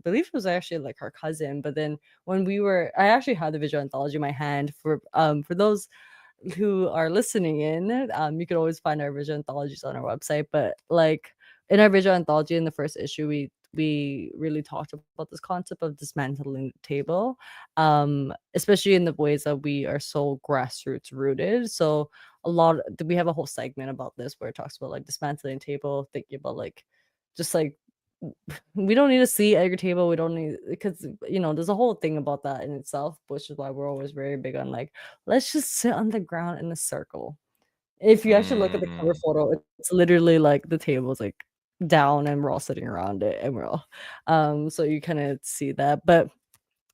believe it was actually, like, her cousin. But then I actually had the visual anthology in my hand. For those who are listening in, you could always find our visual anthologies on our website. But like, in our visual anthology in the first issue, we really talked about this concept of dismantling the table, especially in the ways that we are so grassroots rooted. So we have a whole segment about this where it talks about like dismantling table, thinking about like just like we don't need a seat at your table. We don't need, because there's a whole thing about that in itself, which is why we're always very big on like, let's just sit on the ground in a circle. If you actually look at the cover
Mm,
photo, it's literally like the table's like down and we're all sitting around it, and we're all so you kind of see that. But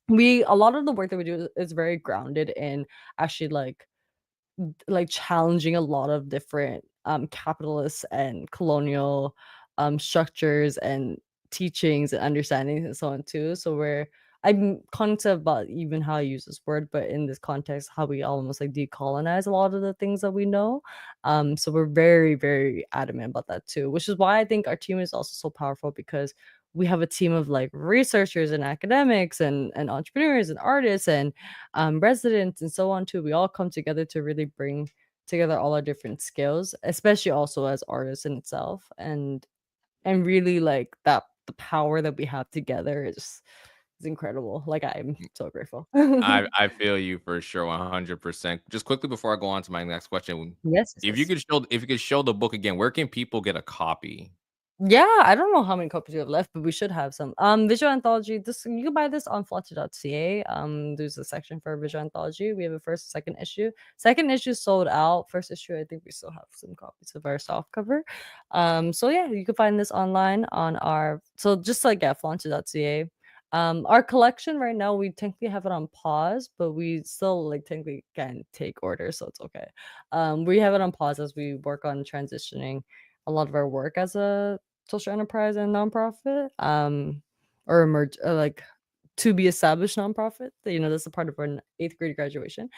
we a lot of the work that we do is very grounded in actually like challenging a lot of different capitalist and colonial structures and teachings and understandings and so on too. So I'm conscious about even how I use this word, but in this context, how we almost like decolonize a lot of the things that we know. So we're very, very adamant about that too, which is why I think our team is also so powerful, because we have a team of like researchers and academics and entrepreneurs and artists and residents and so on too. We all come together to really bring together all our different skills, especially also as artists in itself, and really like that the power that we have together is incredible. Like I'm so grateful.
I feel you for sure, 100%. Just quickly before I go on to my next question,
Yes, yes, yes.
if you could show the book again, where can people get a copy?
Yeah, I don't know how many copies we have left, but we should have some. Visual anthology. This you can buy this on Flaunt-It.ca. There's a section for visual anthology. We have a first, second issue. Second issue sold out. First issue, I think we still have some copies of our soft cover. So yeah, you can find this online on our. So just like yeah, Flaunt-It.ca. Our collection right now, we technically have it on pause, but we still like technically can take orders, so it's okay. We have it on pause as we work on transitioning a lot of our work as a social enterprise and nonprofit, or emerge like to be established nonprofit. That's a part of our eighth grade graduation.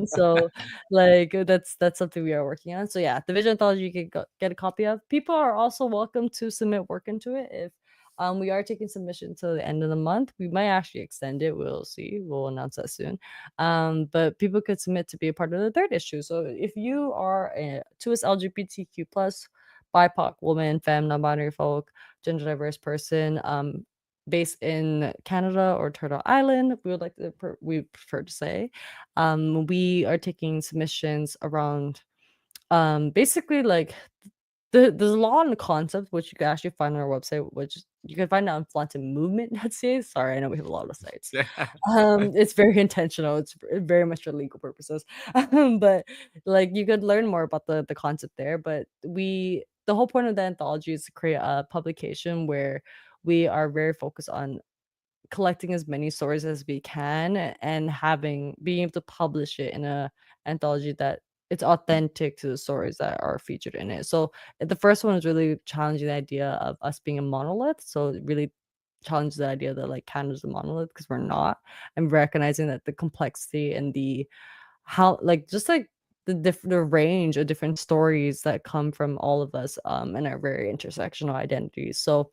So like that's something we are working on. So yeah, the vision anthology you can get a copy of. People are also welcome to submit work into it if. We are taking submission till the end of the month. We might actually extend it. We'll see. We'll announce that soon. But people could submit to be a part of the third issue. So if you are a 2S LGBTQ plus BIPOC woman, femme, non-binary folk, gender diverse person, based in Canada or Turtle Island, we prefer to say. We are taking submissions around basically like there's a lot on the concept which you can actually find on our website, which you can find on Flaunt-It Movement.ca. Sorry, I know we have a lot of sites. It's very intentional. It's very much for legal purposes. But like you could learn more about the concept there. But the whole point of the anthology is to create a publication where we are very focused on collecting as many stories as we can and being able to publish it in a anthology that it's authentic to the stories that are featured in it. So the first one is really challenging the idea of us being a monolith. So it really challenge the idea that like Canada's a monolith because we're not, and recognizing that the complexity and the how like just like the range of different stories that come from all of us and our very intersectional identities. So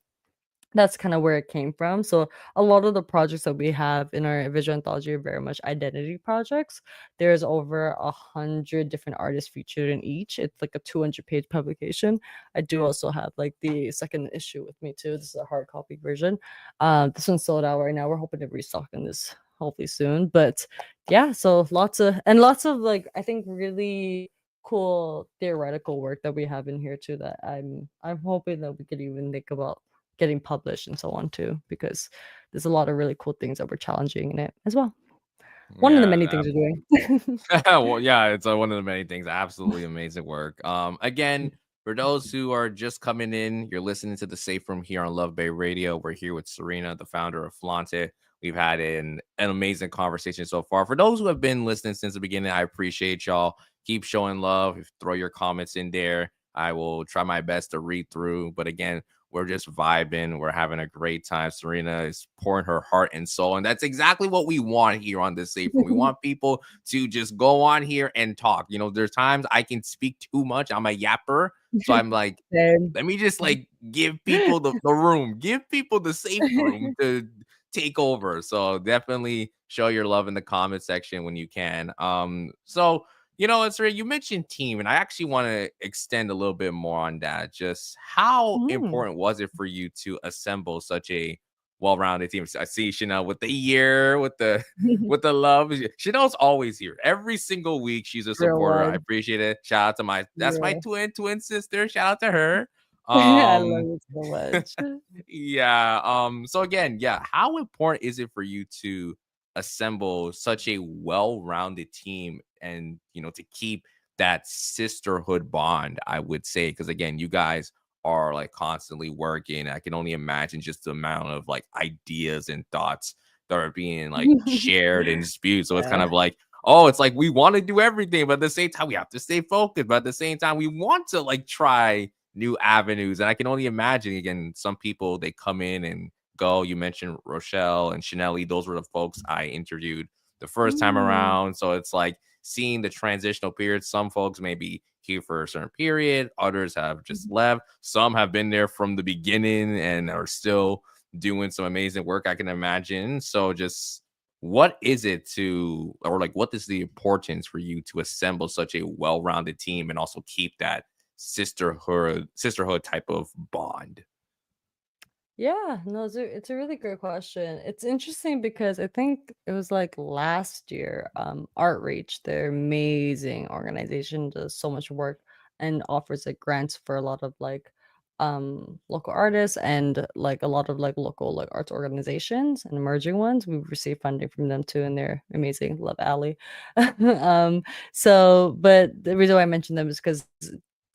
that's kind of where it came from. So a lot of the projects that we have in our visual anthology are very much identity projects. There's over 100 different artists featured in each. It's like a 200-page publication. I do also have like the second issue with me too. This is a hard copy version. This one's sold out right now. We're hoping to restock in this hopefully soon. But yeah, so lots of like I think really cool theoretical work that we have in here too that I'm hoping that we could even think about getting published and so on too, because there's a lot of really cool things that we're challenging in it as well. One of the
Yeah.
many things we're doing.
Well, yeah, it's one of the many things. Absolutely amazing work. Again, for those who are just coming in, you're listening to the Safe Room here on Love Bay Radio. We're here with Sariena, the founder of Flaunt-It. We've had an amazing conversation so far. For those who have been listening since the beginning, I appreciate y'all. Keep showing love. Throw your comments in there. I will try my best to read through. But again, we're just vibing. We're having a great time. Sariena is pouring her heart and soul. And that's exactly what we want here on this Safe Room. We want people to just go on here and talk. There's times I can speak too much. I'm a yapper. So I'm like,
Same.
let me just like give people the room, give people the safe room to take over. So definitely show your love in the comment section when you can. So it's right. You mentioned team, and I actually want to extend a little bit more on that. Just how
Mm.
important was it for you to assemble such a well-rounded team? I see Chanel with the year, with the with the love. Chanel's always here every single week. She's a
Real
supporter. I
one.
appreciate it. Shout out to that's my
Yeah.
twin sister. Shout out to her.
I love
Um,
it so much.
yeah. So again, yeah, how important is it for you to assemble such a well-rounded team and to keep that sisterhood bond, I would say, because again, you guys are like constantly working. I can only imagine just the amount of like ideas and thoughts that are being like shared and spewed. So it's kind
Yeah.
of like, oh, it's like we want to do everything, but at the same time we have to stay focused, but at the same time we want to like try new avenues. And I can only imagine, again, some people, they come in and go. You mentioned Rochelle and Chanelli. Those were the folks I interviewed the first time
Mm.
around. So it's like, seeing the transitional period. Some folks may be here for a certain period, others have just left, some have been there from the beginning and are still doing some amazing work, I can imagine. So just what is it to, or like, what is the importance for you to assemble such a well-rounded team and also keep that sisterhood type of bond?
Yeah, no, it's a really great question. It's interesting because I think it was like last year, Artreach, their amazing organization, does so much work and offers like grants for a lot of like local artists and like a lot of like local like arts organizations and emerging ones. We've received funding from them too, and they're amazing. Love Alley. But the reason why I mentioned them is because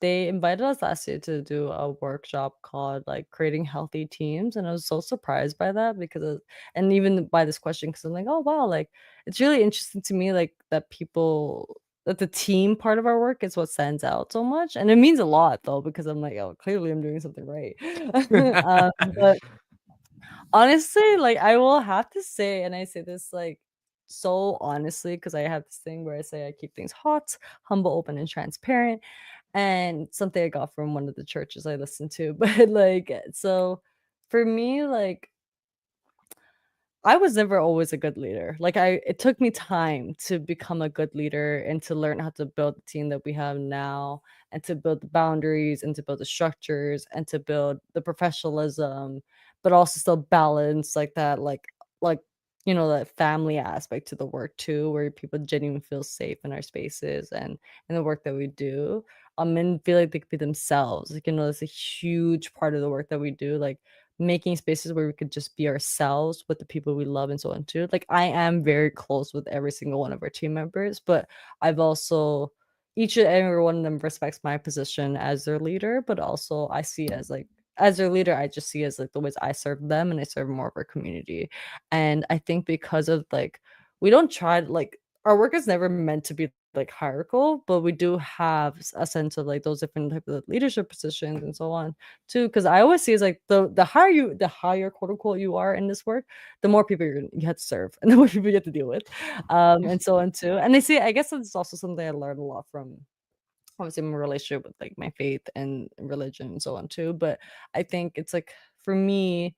they invited us last year to do a workshop called like creating healthy teams, and I was so surprised by that because and even by this question, because I'm like, oh wow, like it's really interesting to me like that the team part of our work is what stands out so much, and it means a lot though because I'm like, oh, clearly I'm doing something right. But honestly, like I will have to say, and I say this like so honestly because I have this thing where I say I keep things hot, humble, open, and transparent, and something I got from one of the churches I listen to. But like, so for me, like I was never always a good leader. Like it took me time to become a good leader and to learn how to build the team that we have now and to build the boundaries and to build the structures and to build the professionalism, but also still balance like that, like that family aspect to the work too, where people genuinely feel safe in our spaces and in the work that we do. And feel like they could be themselves. Like, that's a huge part of the work that we do. Like making spaces where we could just be ourselves with the people we love and so on too. Like I am very close with every single one of our team members, but I've also each and every one of them respects my position as their leader, but also I see it as like as their leader, I just see it as like the ways I serve them and I serve more of our community. And I think because of like we don't try to like our work is never meant to be like hierarchical, but we do have a sense of like those different type of leadership positions and so on too, because I always see is like the higher quote unquote you are in this work, the more people you have to serve and the more people you have to deal with, and so on too. And I guess it's also something I learned a lot from obviously my relationship with like my faith and religion and so on too. But I think it's like for me,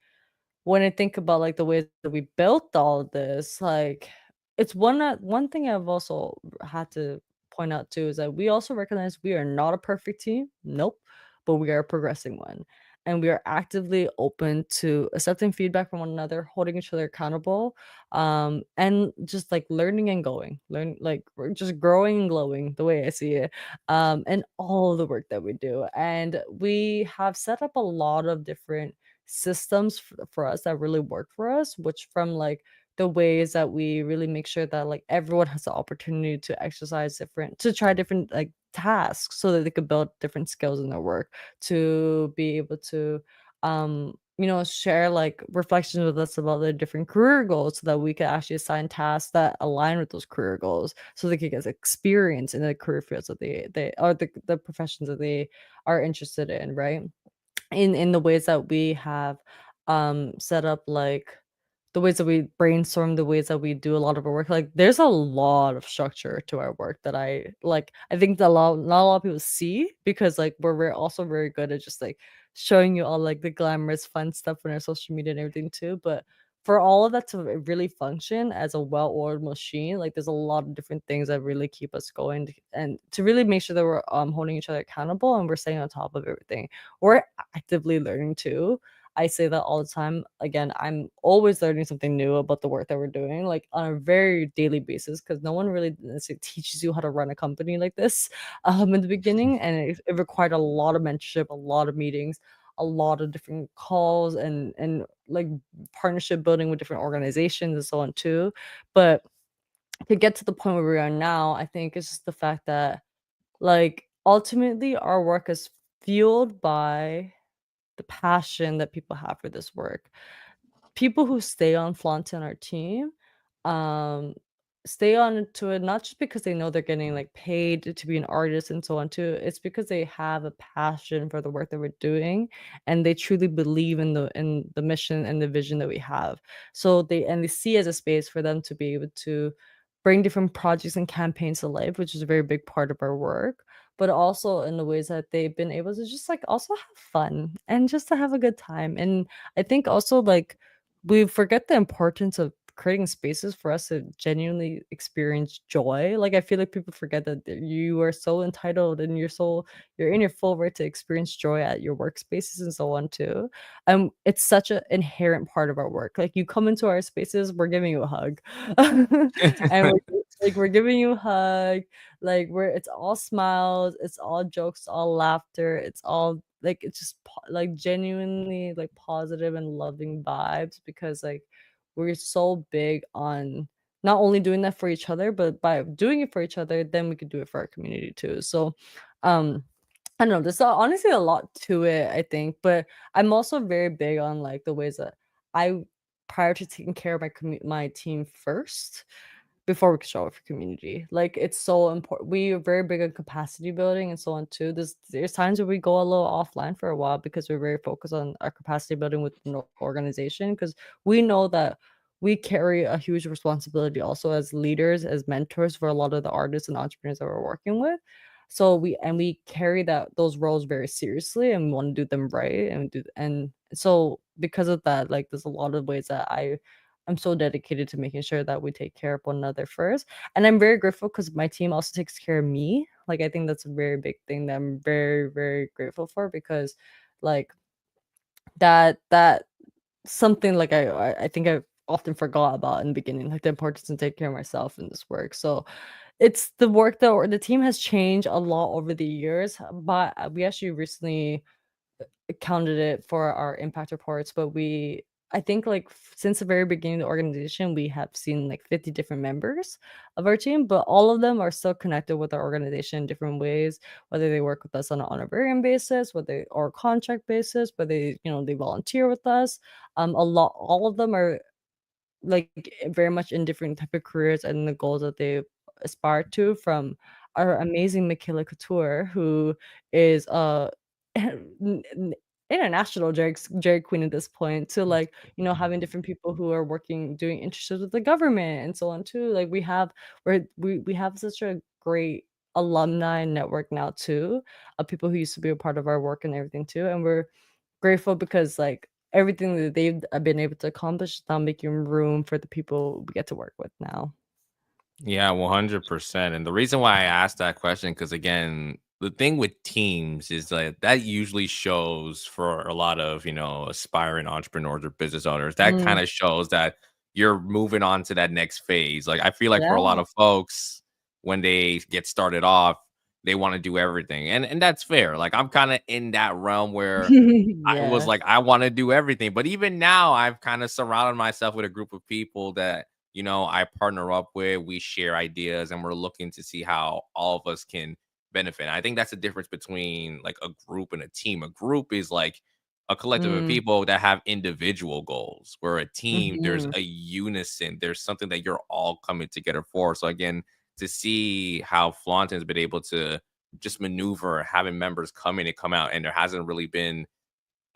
when I think about like the ways that we built all of this, like it's one thing I've also had to point out too is that we also recognize we are not a perfect team. Nope. But we are a progressing one. And we are actively open to accepting feedback from one another, holding each other accountable, and just like learning and going, learn like we're just growing and glowing the way I see it, and all of the work that we do. And we have set up a lot of different systems for us that really work for us, which from like the ways that we really make sure that like everyone has the opportunity to try different like tasks so that they could build different skills in their work, to be able to share like reflections with us about their different career goals so that we could actually assign tasks that align with those career goals so they could get experience in the career fields that they or the professions that they are interested in, right? In the ways that we have set up like the ways that we brainstorm, the ways that we do a lot of our work, like there's a lot of structure to our work that I think that not a lot of people see because like we're also very good at just like showing you all like the glamorous fun stuff on our social media and everything too. But for all of that to really function as a well-oiled machine, like there's a lot of different things that really keep us going and to really make sure that we're holding each other accountable and we're staying on top of everything. We're actively learning too. I say that all the time. Again, I'm always learning something new about the work that we're doing, like on a very daily basis, because no one really necessarily teaches you how to run a company like this in the beginning. And it required a lot of mentorship, a lot of meetings, a lot of different calls and like partnership building with different organizations and so on too. But to get to the point where we are now, I think it's just the fact that like ultimately our work is fueled by the passion that people have for this work. People who stay on Flaunt-It on our team, um, stay on to it not just because they know they're getting like paid to be an artist and so on too. It's because they have a passion for the work that we're doing and they truly believe in the mission and the vision that we have. So they see as a space for them to be able to bring different projects and campaigns to life, which is a very big part of our work, but also in the ways that they've been able to just like also have fun and just to have a good time. And I think also like we forget the importance of creating spaces for us to genuinely experience joy. Like I feel like people forget that you are so entitled and you're in your full right to experience joy at your workspaces and so on too. It's such an inherent part of our work. Like you come into our spaces, we're giving you a hug. And we're giving you a hug. Like it's all smiles, it's all jokes, it's all laughter, it's all like it's just like genuinely like positive and loving vibes because like we're so big on not only doing that for each other, but by doing it for each other, then we could do it for our community too. So, um, I don't know. There's honestly a lot to it, I think, but I'm also very big on like the ways that I prior to taking care of my team first before we can show up for community. Like it's so important. We are very big on capacity building and so on too. There's times where we go a little offline for a while because we're very focused on our capacity building within the organization because we know that we carry a huge responsibility also as leaders, as mentors for a lot of the artists and entrepreneurs that we're working with. So we carry those roles very seriously and we want to do them right and so because of that, like there's a lot of ways that I'm so dedicated to making sure that we take care of one another first. And I'm very grateful because my team also takes care of me. Like I think that's a very big thing that I'm very, very grateful for because like that something like I think I often forgot about in the beginning, like the importance of taking care of myself in this work. So it's the work that or the team has changed a lot over the years, but we actually recently counted it for our impact reports, but I think like since the very beginning of the organization, we have seen like 50 different members of our team, but all of them are still connected with our organization in different ways, whether they work with us on an honorarium basis, whether or contract basis, whether they volunteer with us. All of them are like very much in different type of careers and the goals that they aspire to from our amazing Michaela Couture, who is international drag queen at this point, to like having different people who are working doing internships with the government and so on too. Like we have such a great alumni network now too of people who used to be a part of our work and everything too, and we're grateful because like everything that they've been able to accomplish is now making room for the people we get to work with now.
Yeah, 100%. And the reason why I asked that question, because again, the thing with teams is that that usually shows for a lot of, aspiring entrepreneurs or business owners, that
Mm,
kind of shows that you're moving on to that next phase. Like, I feel like for a
yeah.
lot of folks, when they get started off, they want to do everything. And that's fair. Like, I'm kind of in that realm where I was
Yeah.
like, I want to do everything. But even now, I've kind of surrounded myself with a group of people that, I partner up with. We share ideas and we're looking to see how all of us can benefit. I think that's the difference between like a group and a team. A group is like a collective of
Mm,
people that have individual goals, where a team, there's
mhm,
a unison, there's something that you're all coming together for. So, again, to see how Flaunt has been able to just maneuver having members come in and come out, and there hasn't really been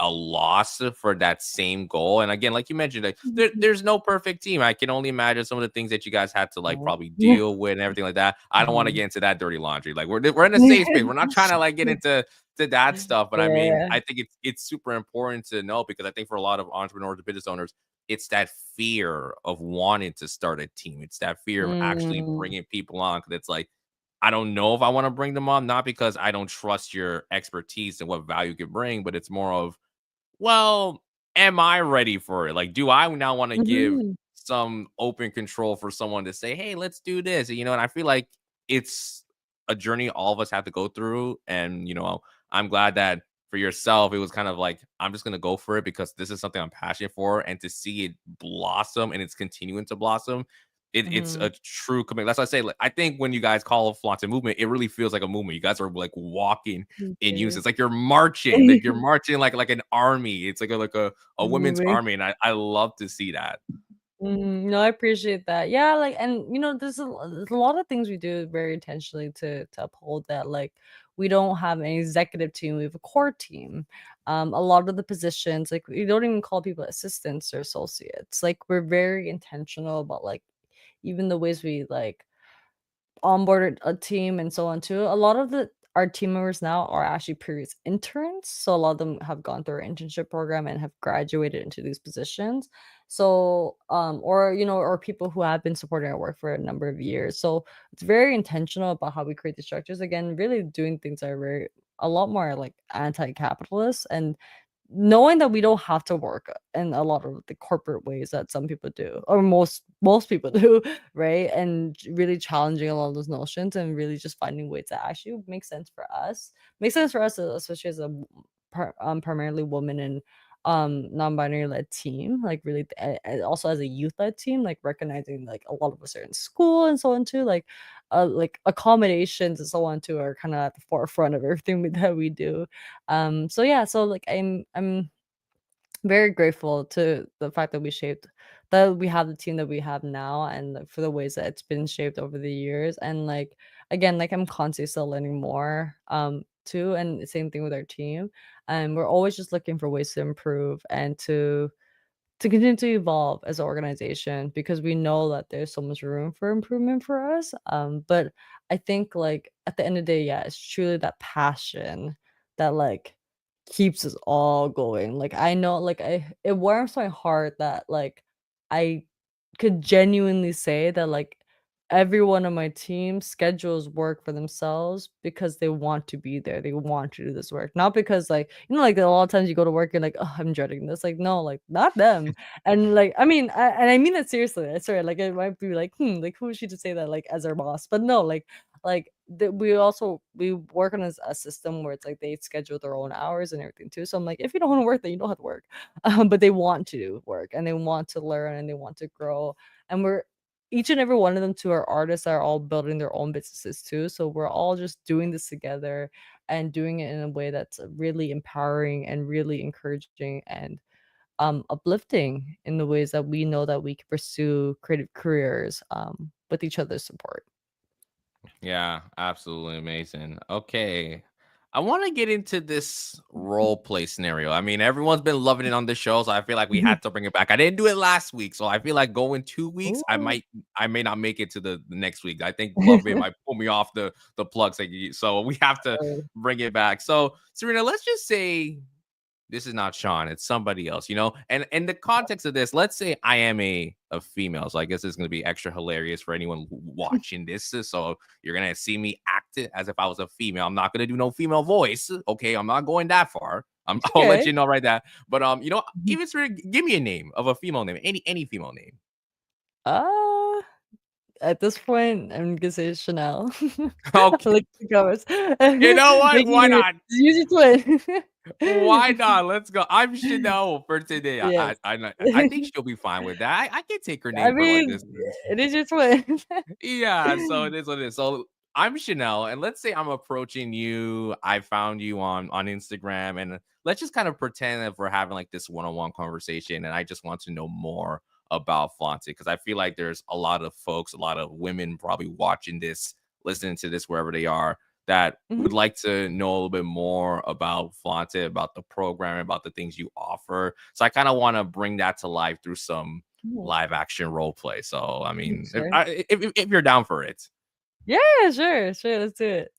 a loss for that same goal. And again, like you mentioned, like,
mhm.
there's no perfect team. I can only imagine some of the things that you guys had to like
Oh.
probably deal with and everything like that. I don't want to
Mhm.
get into that dirty laundry. Like, we're in a safe space. We're not trying to like get into that stuff. But I mean,
Yeah.
I think it's super important to know, because I think for a lot of entrepreneurs and business owners, it's that fear of wanting to start a team. It's that fear of actually
Mm,
bringing people on, because it's like, I don't know if I want to bring them on, not because I don't trust your expertise and what value you could bring, but it's more of, well, am I ready for it? Like, do I now want to give
mhm,
some open control for someone to say, "Hey, let's do this," and I feel like it's a journey all of us have to go through. And I'm glad that for yourself, it was kind of like, I'm just gonna go for it because this is something I'm passionate for, and to see it blossom and it's continuing to blossom, it's
mhm.
a true commitment. That's why I say, like, I think when you guys call Flaunt-It movement, it really feels like a movement. You guys are like walking
Thank
in unison.
you.
It's like you're marching, like you're marching like an army. It's like a women's
Moving.
army, and I love to see that.
No, I appreciate that. Yeah, like, and there's a lot of things we do very intentionally to uphold that. Like, we don't have an executive team; we have a core team. A lot of the positions, like, we don't even call people assistants or associates. Like, we're very intentional about like even the ways we like onboarded a team and so on too. A lot of the our team members now are actually previous interns, so a lot of them have gone through our internship program and have graduated into these positions. So, or or people who have been supporting our work for a number of years. So it's very intentional about how we create the structures. Again, really doing things that are very a lot more like anti-capitalist and knowing that we don't have to work in a lot of the corporate ways that some people do or most people do, right? And really challenging a lot of those notions and really just finding ways that actually make sense for us. Makes sense for us, especially as a primarily woman and non-binary led team, like really and also as a youth led team, like recognizing like a lot of us are in school and so on too, like accommodations and so on too are kind of at the forefront of everything that we do. So yeah, so like I'm very grateful to the fact that we have the team that we have now and like, for the ways that it's been shaped over the years. And like again, like I'm constantly still learning more too. And the same thing with our team. And we're always just looking for ways to improve and to continue to evolve as an organization because we know that there's so much room for improvement for us. But I think like at the end of the day, yeah, it's truly that passion that like keeps us all going. Like I know like it warms my heart that like I could genuinely say that like everyone on my team schedules work for themselves because they want to be there. They want to do this work. Not because like, like a lot of times you go to work and like, oh, I'm dreading this. Like, no, like not them. And like, I mean, and I mean that seriously. I swear, like it might be like, like who is she to say that like as our boss? But no, like we work on a system where it's like they schedule their own hours and everything too. So I'm like, if you don't want to work, then you don't have to work. But they want to work and they want to learn and they want to grow. And we're each and every one of them too are artists that are all building their own businesses too. So we're all just doing this together and doing it in a way that's really empowering and really encouraging and uplifting in the ways that we know that we can pursue creative careers with each other's support.
Yeah, absolutely amazing. Okay. I want to get into this role play scenario. I mean, everyone's been loving it on the show, so I feel like we had to bring it back. I didn't do it last week, so I feel like going 2 weeks,
Ooh.
I may not make it to the next week. I think Love It might pull me off the plug, so we have to bring it back. So Serena, let's just say this is not Sean, it's somebody else, And in the context of this, let's say I am a female. So I guess it's gonna be extra hilarious for anyone watching this. So you're gonna see me act it as if I was a female. I'm not gonna do no female voice. Okay, I'm not going that far.
It's
I'll let
okay.
you know right that. But even give me a name of a female name, any female name.
Uh, at this point, I'm gonna say Chanel.
Okay,
Like the covers.
you know what?
Making
Why
her
not?
use your twin.
Why not? Let's go. I'm Chanel for today.
Yes.
I think she'll be fine with that. I can take her
I
name for like
mean,
this.
it is your twin.
Yeah, so it is what it is. So I'm Chanel, and let's say I'm approaching you. I found you on Instagram, and let's just kind of pretend that we're having like this one-on-one conversation, and I just want to know more about Flaunt-It because I feel like there's a lot of folks, a lot of women probably watching this, listening to this wherever they are, that would
Mhm.
like to know a little bit more about Flaunt-It, about the program, about the things you offer. So I kind of want to bring that to life through some
Cool.
live action role play. So I mean,
Sure.
if you're down for it.
Yeah, sure, sure, let's do it.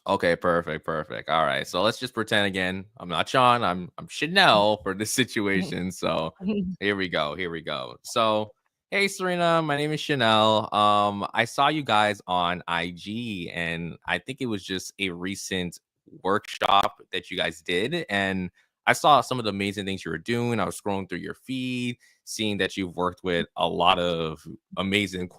Okay, perfect, perfect. All right. So let's just pretend again. I'm not Sean, I'm Chanel for this situation. So here we go. Here we go. So hey Serena, my name is Chanel. I saw you guys on IG and I think it was just a recent workshop that you guys did. And I saw some of the amazing things you were doing. I was scrolling through your feed, seeing that you've worked with a lot of amazing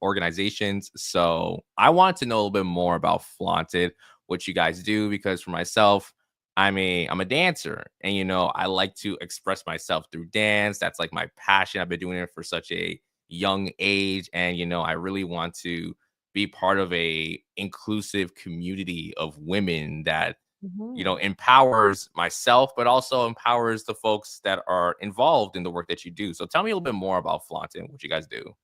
organizations. So I wanted to know a little bit more about Flaunt-It, what you guys do, because for myself, I'm a dancer, and I like to express myself through dance. That's like my passion. I've been doing it for such a young age, and I really want to be part of a inclusive community of women that
Mhm.
empowers myself, but also empowers the folks that are involved in the work that you do. So tell me a little bit more about Flaunt and what you guys do.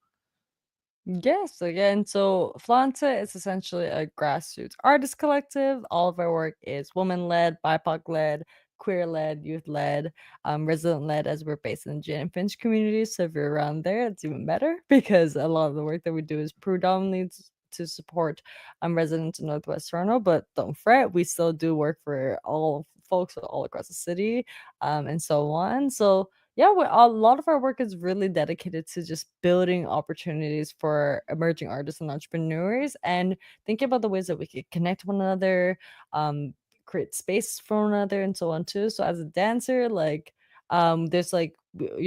Yes, again, so Flaunt-It is essentially a grassroots artist collective. All of our work is woman-led, BIPOC-led, queer led, youth led, resident led, as we're based in the Jane and Finch community. So if you're around there, it's even better because a lot of the work that we do is predominantly to support residents in Northwest Toronto. But don't fret, we still do work for all folks all across the city, and so on. So yeah, a lot of our work is really dedicated to just building opportunities for emerging artists and entrepreneurs, and thinking about the ways that we could connect one another, um, create space for one another, and so on too. So as a dancer, like there's like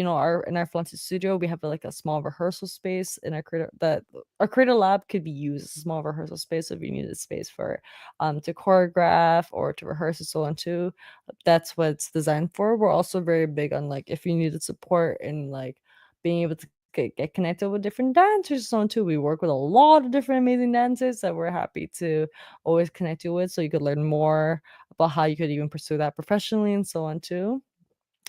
our in our Flaunt-It studio, we have like a small rehearsal space in our creative that our creative lab could be used as a small rehearsal space. So if you needed space for to choreograph or to rehearse and so on too, that's what it's designed for. We're also very big on like if you needed support and like being able to get connected with different dancers and so on too. We work with a lot of different amazing dancers that we're happy to always connect you with, so you could learn more about how you could even pursue that professionally and so on too.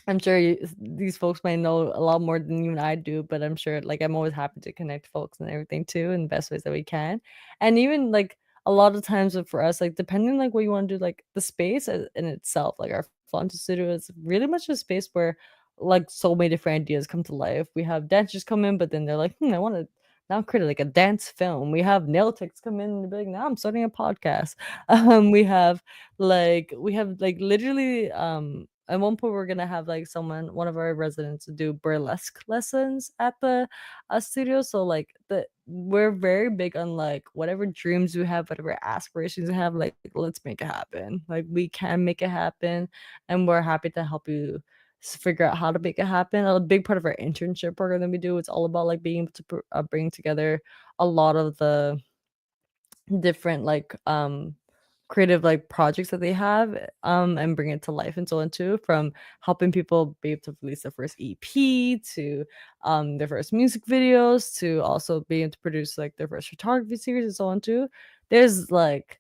I'm sure these folks might know a lot more than even I do, but I'm sure like I'm always happy to connect folks and everything too in the best ways that we can. And even like a lot of times for us, like depending like what you want to do, like the space in itself, like our Flaunt studio is really much a space where like so many different ideas come to life. We have dancers come in, but then they're like, I want to now create like a dance film. We have nail techs come in and be like, now I'm starting a podcast. We have like literally at one point we're gonna have like one of our residents do burlesque lessons at the studio. So like we're very big on like whatever dreams we have, whatever aspirations we have, like let's make it happen. Like we can make it happen, and we're happy to help you figure out how to make it happen. A big part of our internship program that we do, it's all about like being able to bring together a lot of the different like creative like projects that they have, and bring it to life and so on too, from helping people be able to release their first EP to their first music videos, to also being able to produce like their first photography series and so on too. There's like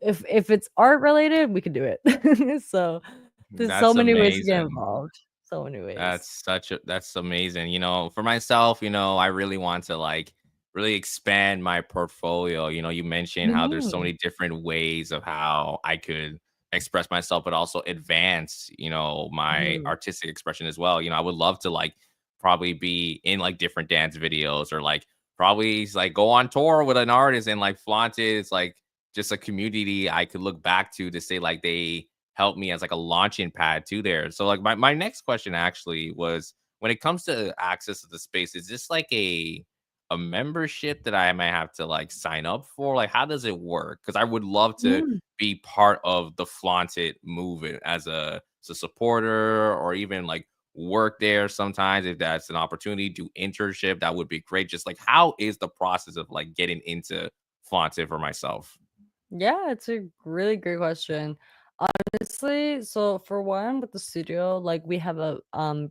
if it's art related, we could do it. So there's so
That's
many ways to get
amazing.
involved, so many ways.
That's amazing. For myself, I really want to like really expand my portfolio. You mentioned how there's so
Mhm.
many different ways of how I could express myself, but also advance, my
Mhm.
artistic expression as well. I would love to like probably be in like different dance videos, or like probably like go on tour with an artist and like flaunt it. It's like just a community I could look back to say like they helped me as like a launching pad to there. So like my next question actually was, when it comes to access to the space, is this like a membership that I might have to like sign up for? Like how does it work? Because I would love to
Mm.
be part of the Flaunt-It movement as a supporter, or even like work there sometimes if that's an opportunity, do internship, that would be great. Just like how is the process of like getting into Flaunt-It for myself?
Yeah, it's a really great question. Honestly, so for one, with the studio, like we have a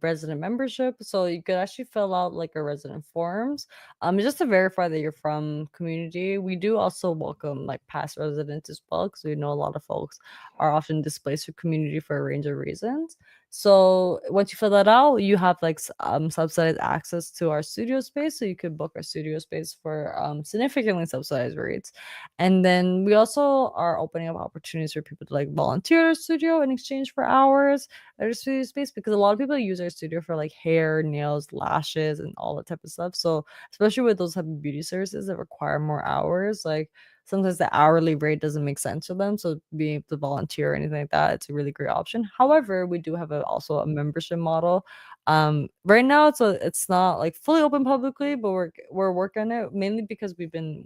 resident membership, so you could actually fill out like a resident forms, just to verify that you're from community. We do also welcome like past residents as well, because we know a lot of folks are often displaced from community for a range of reasons. So once you fill that out, you have like subsidized access to our studio space, so you could book our studio space for significantly subsidized rates. And then we also are opening up opportunities for people to like volunteer at our studio in exchange for hours at our studio space, because a lot of people use our studio for like hair, nails, lashes, and all that type of stuff. So especially with those type of beauty services that require more hours, like sometimes the hourly rate doesn't make sense for them. So being able to volunteer or anything like that, it's a really great option. However, we do have also a membership model. Right now it's not like fully open publicly, but we're working on it, mainly because we've been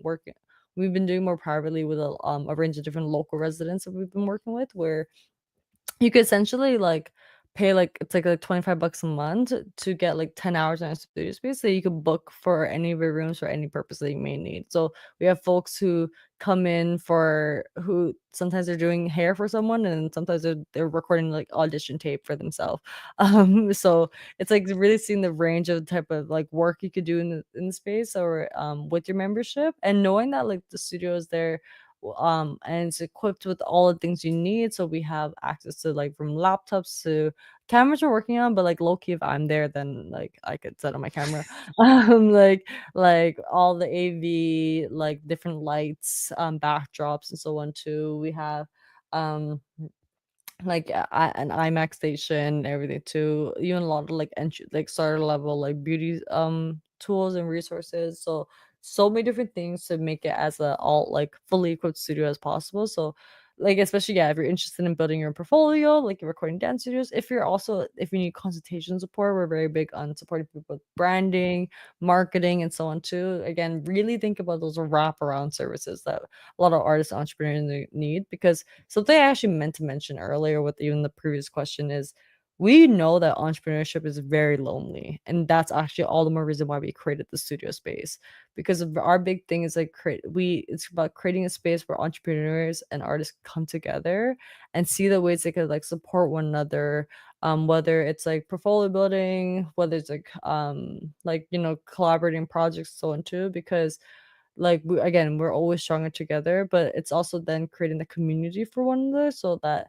doing more privately with a range of different local residents that we've been working with, where you could essentially like pay like it's like 25 bucks a month to get like 10 hours in a studio space that you could book for any of your rooms for any purpose that you may need. So we have folks who come in for who sometimes they're doing hair for someone, and sometimes they're recording like audition tape for themselves. So it's like really seeing the range of type of like work you could do in the space, or with your membership, and knowing that like the studio is there, and it's equipped with all the things you need. So we have access to like from laptops to cameras we're working on, but like low key if I'm there, then like I could set up my camera. Like all the AV, like different lights, backdrops and so on too. We have um like an IMAX station, everything too. Even a lot of like entry, like starter level, like beauty tools and resources. So so many different things to make it as a all like fully equipped studio as possible. So like especially yeah, if you're interested in building your portfolio, like you're recording dance studios, if you need consultation support, we're very big on supporting people with branding, marketing, and so on too. Again, really think about those wraparound services that a lot of artists and entrepreneurs need because something I actually meant to mention earlier with even the previous question is we know that entrepreneurship is very lonely. And that's actually all the more reason why we created the studio space. Because of our big thing is like it's about creating a space where entrepreneurs and artists come together and see the ways they could like support one another. Whether it's like portfolio building, whether it's like collaborating projects, so on too, because like again we're always stronger together, but it's also then creating the community for one another so that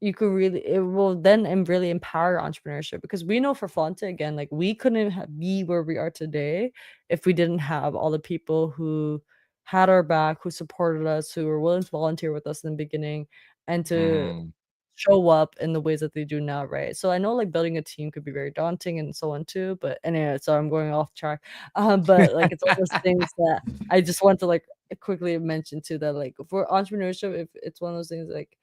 you could really it will then really empower entrepreneurship because we know for Flaunt-It, again, like we couldn't be where we are today if we didn't have all the people who had our back, who supported us, who were willing to volunteer with us in the beginning and to
Mhm.
show up in the ways that they do now, right? So I know like building a team could be very daunting and so on too, but anyway, so I'm going off track. But like it's all those things that I just want to like quickly mention too that like for entrepreneurship, if it's one of those things like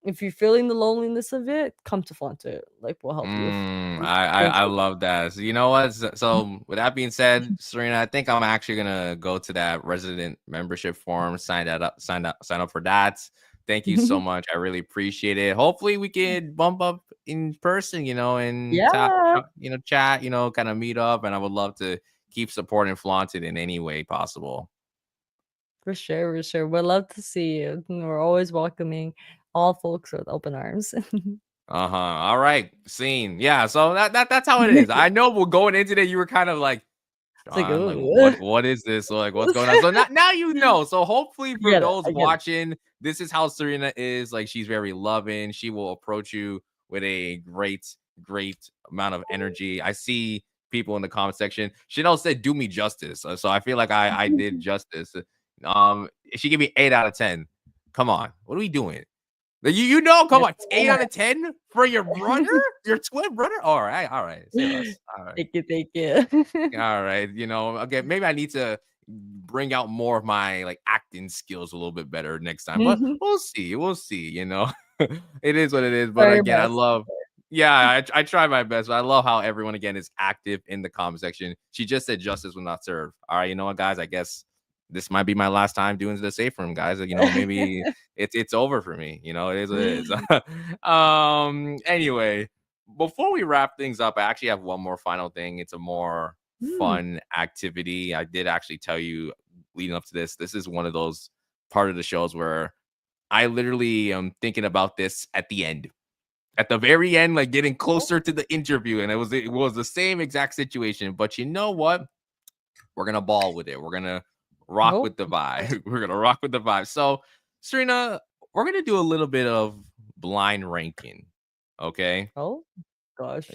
if you're feeling the loneliness of it, come to Flaunt-It. Like we'll help you.
I love that. So you know what? So with that being said, Serena, I think I'm actually gonna go to that resident membership form, sign up for that. Thank you so much. I really appreciate it. Hopefully we can bump up in person, and
Yeah,
chat, kind of meet up. And I would love to keep supporting Flaunted in any way possible.
for sure, for sure. We'd love to see you. We're always welcoming all folks with open arms.
Uh-huh. All right. Scene. Yeah. So that's how it is. I know we're going into it. You were kind of like,
It's like,
John, like
ooh.
what is this? So like what's going on? So now you know. So hopefully
I
for
get it.
those
I get it.
watching, this is how Serena is. Like she's very loving. She will approach you with a great amount of energy. I see people in the comment section. Chanel said, "Do me justice." So I feel like I did justice. She gave me 8 out of 10. Come on, what are we doing? Come
That's
on,
so
8 out of
nice.
10 for your brother, your twin brother. All right, say less. All right.
Thank you, thank you.
All right, again, maybe I need to bring out more of my like acting skills a little bit better next time, but
Mhm.
we'll see. We'll see. It is what it is. But
Try your
again, I
best.
love, yeah, I try my best, but I love how everyone again is active in the comment section. She just said justice will not serve. All right, you know what, guys? I guess this might be my last time doing the safe room, guys. Maybe it's over for me. It is what it is. Anyway, before we wrap things up, I actually have one more final thing. It's a more
Mm.
fun activity. I did actually tell you leading up to this. This is one of those part of the shows where I literally am thinking about this at the end. At the very end, like getting
Oh,
closer to the interview, and it was the same exact situation. But you know what? We're gonna ball with it. We're gonna rock
oh,
with the
gosh.
vibe. We're gonna rock with the vibe. So, Serena, we're gonna do a little bit of blind ranking. Okay.
Oh, gosh.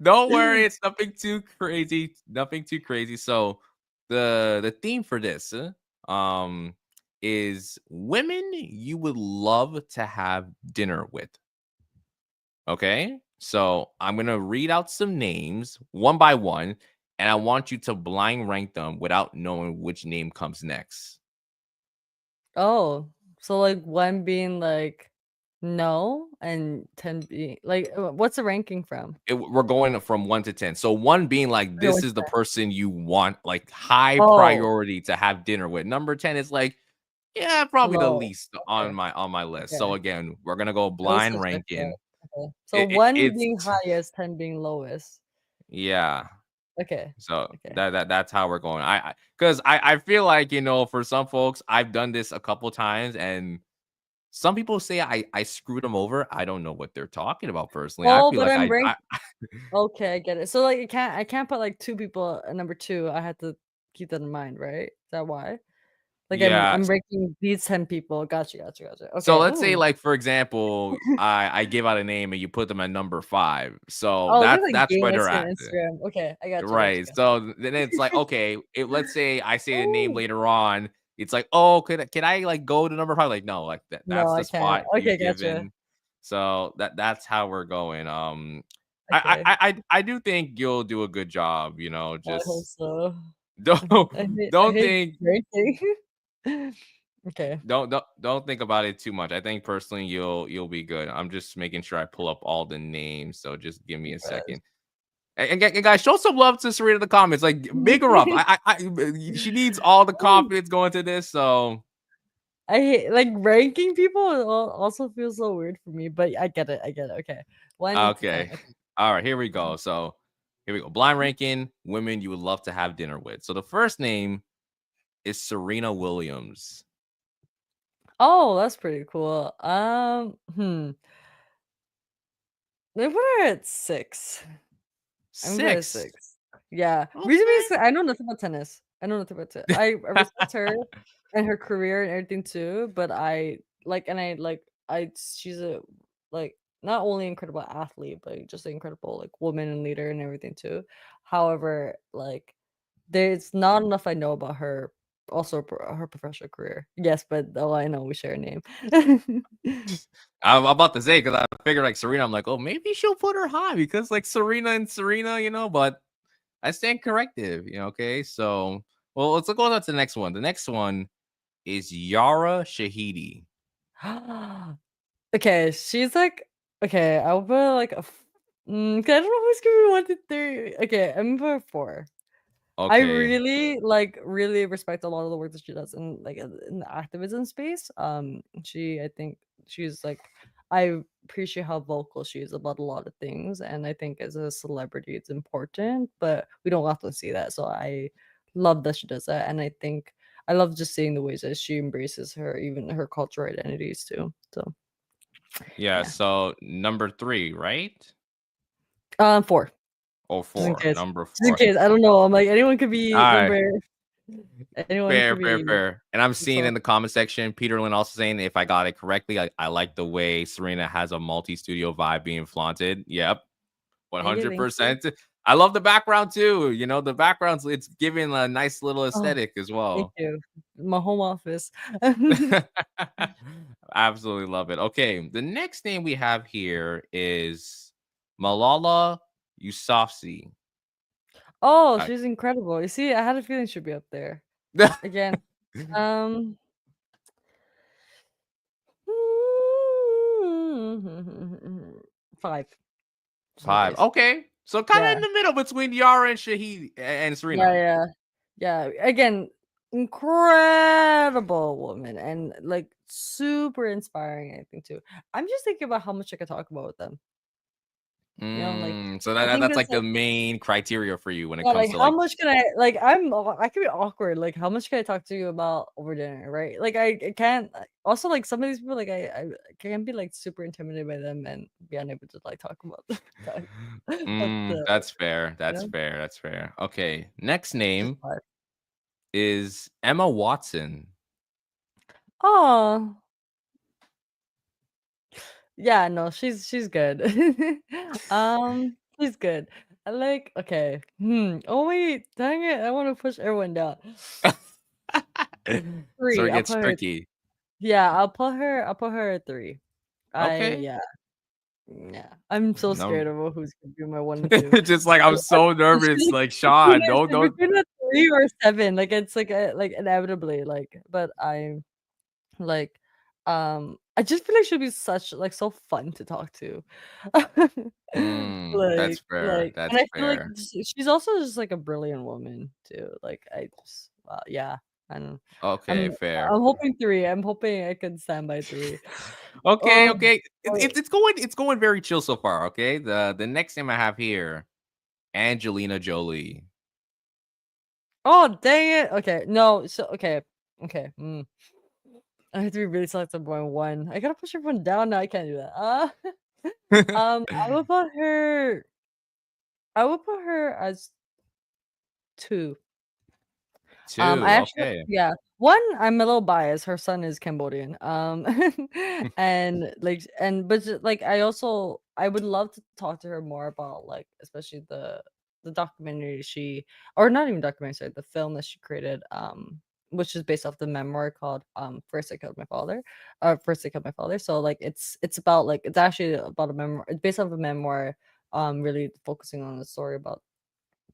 Don't worry, it's nothing too crazy. Nothing too crazy. So the theme for this um is women you would love to have dinner with. Okay. So I'm gonna read out some names one by one, and I want you to blind rank them without knowing which name comes next.
Oh, so, like, 1 being, like, no, and 10 being like, what's the ranking from?
We're going from 1 to 10. So one being like
Okay, 1
this
to
is the
10.
person you want, like high
Oh,
priority to have dinner with. Number 10 is like, yeah, probably the
low.
least
Okay,
on my list. So
okay.
again, we're gonna go
No
blind
disrespect.
ranking.
Okay. So,
It
1
it's
being highest, 10 being lowest.
yeah.
Okay,
So
okay.
that's how we're going. Because I feel like for some folks I've done this a couple times, and some people say I screwed them over. I don't know what they're talking about personally. I
Oh,
feel
but
like
I'm
I
rank okay, I get it. So, like, I can't put, like, 2 people at number 2. I had to keep that in mind, right? Is that why? Like, I'm
yeah.
I'm ranking these 10 people. Gotcha, gotcha, gotcha.
So
Okay,
let's say,
ooh.
like, for example, I give out a name and you put them at number 5. So
Oh, look at the
that's
game
where
I
they're
see on
at.
Instagram. Okay, I got you, got you,
Right.
got
So then it's like, okay, let's say I say a name
Oh,
later on, it's like, oh, can I like go to number 5? Like, no, like
No,
that's
I
the
can't.
spot
Okay,
you've
gotcha.
given. So that's how we're going.
Okay,
I do think you'll do a good job.
I hope
Just
so.
don't
I
don't
hate
think
drinking. Okay,
don't think about it too much. I think personally you'll be good. I'm just making sure I pull up all the names. So just give me a
yes.
second. And guys, show some love to Sariena in the comments. Like, big her up. She needs all the confidence going to this. So
I hate like ranking people also feels so weird for me, but I get it. I get it. Okay. 1 to 10.
okay,
Okay.
all right, here we go. So here we go. Blind ranking women you would love to have dinner with. So the first name is Sariena Williams.
Oh, that's pretty cool. Let me put her at 6. I'm gonna put her at
6.
6. Yeah. Reason being
Okay.
is I know nothing about tennis. I know nothing about tennis. I respect her and her career and everything too, but she's a like not only incredible athlete, but just an incredible like woman and leader and everything too. However, like there's not enough I know about her also her professional career. Yes, but oh, I know we share a name.
I'm about to say because I figured like Serena, I'm like, oh, maybe she'll put her high because like Serena, but I stand corrective, okay? So, well, let's go on to the next one. The next one is Yara Shahidi.
Okay, she's like okay, I'll put like 'cause I don't know who's giving me 1 to 3. Okay, I'm gonna put 4. I
Okay.
really, really respect a lot of the work that she does in, like, in the activism space. I think she's, like I appreciate how vocal she is about a lot of things, and I think as a celebrity, it's important, but we don't often see that, so I love that she does that, and I think I love just seeing the ways that she embraces even her cultural identities too, so,
Yeah.
yeah.
So number 3, right?
4,
Or
just in
4?
case.
Number
Just in
4.
case, I don't know, I'm like, anyone could
All
be
right.
number anyone
Fair,
could
fair,
be
fair. And I'm seeing
so
in the comment section, Peter Lynn also saying if I got it correctly, I like the way Serena has a multi-studio vibe being flaunted. Yep.
thank you.
100%. I love the background too. The backgrounds, it's giving a nice little
Oh,
aesthetic as
thank
well.
you. My home office.
Absolutely love it. Okay, the next name we have here is Malala Yousafzai.
Oh,
I-
she's incredible. You see, I had a feeling she'd be up there. Again, um 5, just in
5.
case.
Okay, so kind of
Yeah.
in the middle between Yara and Shahid and
Yeah,
Serena.
yeah. Yeah, again, incredible woman and, like, super inspiring, I think, too. I'm just thinking about how much I could talk about with them. Like,
So
I think
that's
that's
like the main criteria for you when it
yeah,
comes
like
to
how
like.
much can I can be awkward. Like, how much can I talk to you about over dinner, right? Like, I can't. Also, like some of these people, like I can be like super intimidated by them and be unable to like talk about that. But
That's fair.
you
That's
know,
fair. That's fair. Okay, next
just
name
vibe.
is Emma Watson.
Oh, yeah, no, she's good. She's good. I like okay. Oh wait, dang it! I want to push everyone down.
So
3.
it
I'll
gets
put her.
tricky.
Yeah, I'll put her at 3.
Okay.
Yeah. Yeah, I'm so
No,
scared of who's gonna be my 1 and 2.
just like I'm so
She's
nervous.
like
Like
between
Sean,
she's
don't.
between a 3 or a 7, like, it's like inevitably, like, but I'm like, I just feel like she'll be such like, so fun to talk to.
That's fair.
And
That's
I feel like
fair.
she's also just, like, a brilliant woman too, like, I just yeah, I don't know.
Okay,
I'm
fair.
I'm hoping 3, I'm hoping I can stand by 3.
Okay,
Oh,
okay.
wait.
It's going very chill so far. Okay. The next name I have here, Angelina Jolie.
Oh, dang it. Okay, no, so okay, I have to be really selective by 1. I gotta push everyone down now, I can't do that. I would put her as 2. I
2.
actually
Okay.
yeah. 1, I'm a little biased, her son is Cambodian, and, like but just, like, I would love to talk to her more about, like, especially the documentary she or not even documentary, sorry, the film that she created, which is based off the memoir called First I Killed My Father, First I Killed My Father. So like it's about like it's actually about a memoir. It's based off a memoir, really focusing on the story about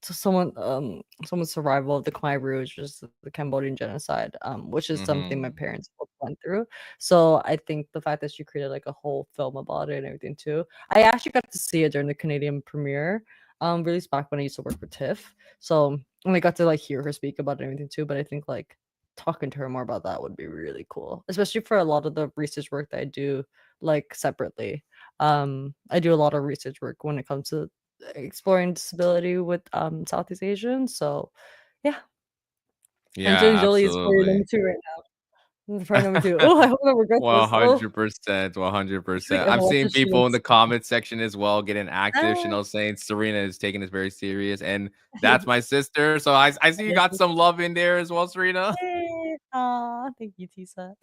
to someone's survival of the Khmer Rouge, which is the Cambodian genocide, which is something my
Mm-hmm.
parents both went through. So I think the fact that she created like a whole film about it and everything too. I actually got to see it during the Canadian premiere, released back when I used to work for TIFF. So and I got to like hear her speak about it and everything too. But I think like talking to her more about that would be really cool, especially for a lot of the research work that I do like separately. I do a lot of research work when it comes to exploring disability with Southeast Asians. So yeah. Angelina
Yeah,
Jolie is for number
absolutely.
two right now. For number two. Oh, I hope I regret this. Oh,
100%,
it's like
100%. I'm
oh,
seeing
after she
people in the
looks
comment section as well getting active.
ah,
Chanel saying Serena is taking this very serious, and that's my sister. So I see you got some love in there as well, Serena.
Yay. Aw, thank you, Tisa.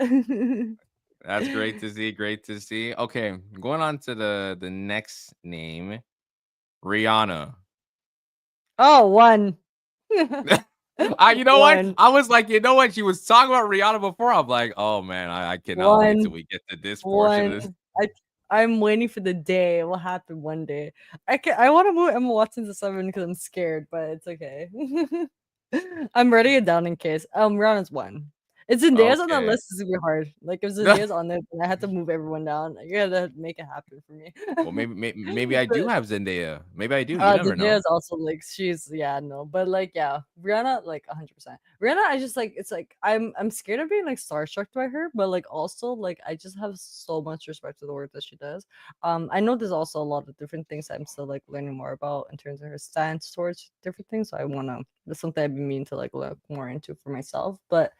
That's great to see. Great to see. Okay, going on to the next name, Rihanna.
Oh, one.
You know what?
One.
I was like, you know what? She was talking about Rihanna before. I'm like, oh man, I cannot wait till
One.
we get to this portion of
One.
this.
I I'm waiting for the day. It will happen one day. I want to move Emma Watson to 7 because I'm scared, but it's okay. I'm writing it down in case. Rihanna's 1. It's Zendaya's on that
Okay.
list. It's gonna be hard. Like if Zendaya's on there, then I had to move everyone down. You gotta make it happen for me.
Well, maybe I do
But
have Zendaya. Maybe I do. You never know.
Zendaya's also like she's yeah no, but like yeah, Rihanna like 100%. Rihanna, I just like it's like I'm scared of being like starstruck by her, but like also like I just have so much respect for the work that she does. I know there's also a lot of different things I'm still like learning more about in terms of her stance towards different things. So I wanna that's something I've been meaning to like look more into for myself, but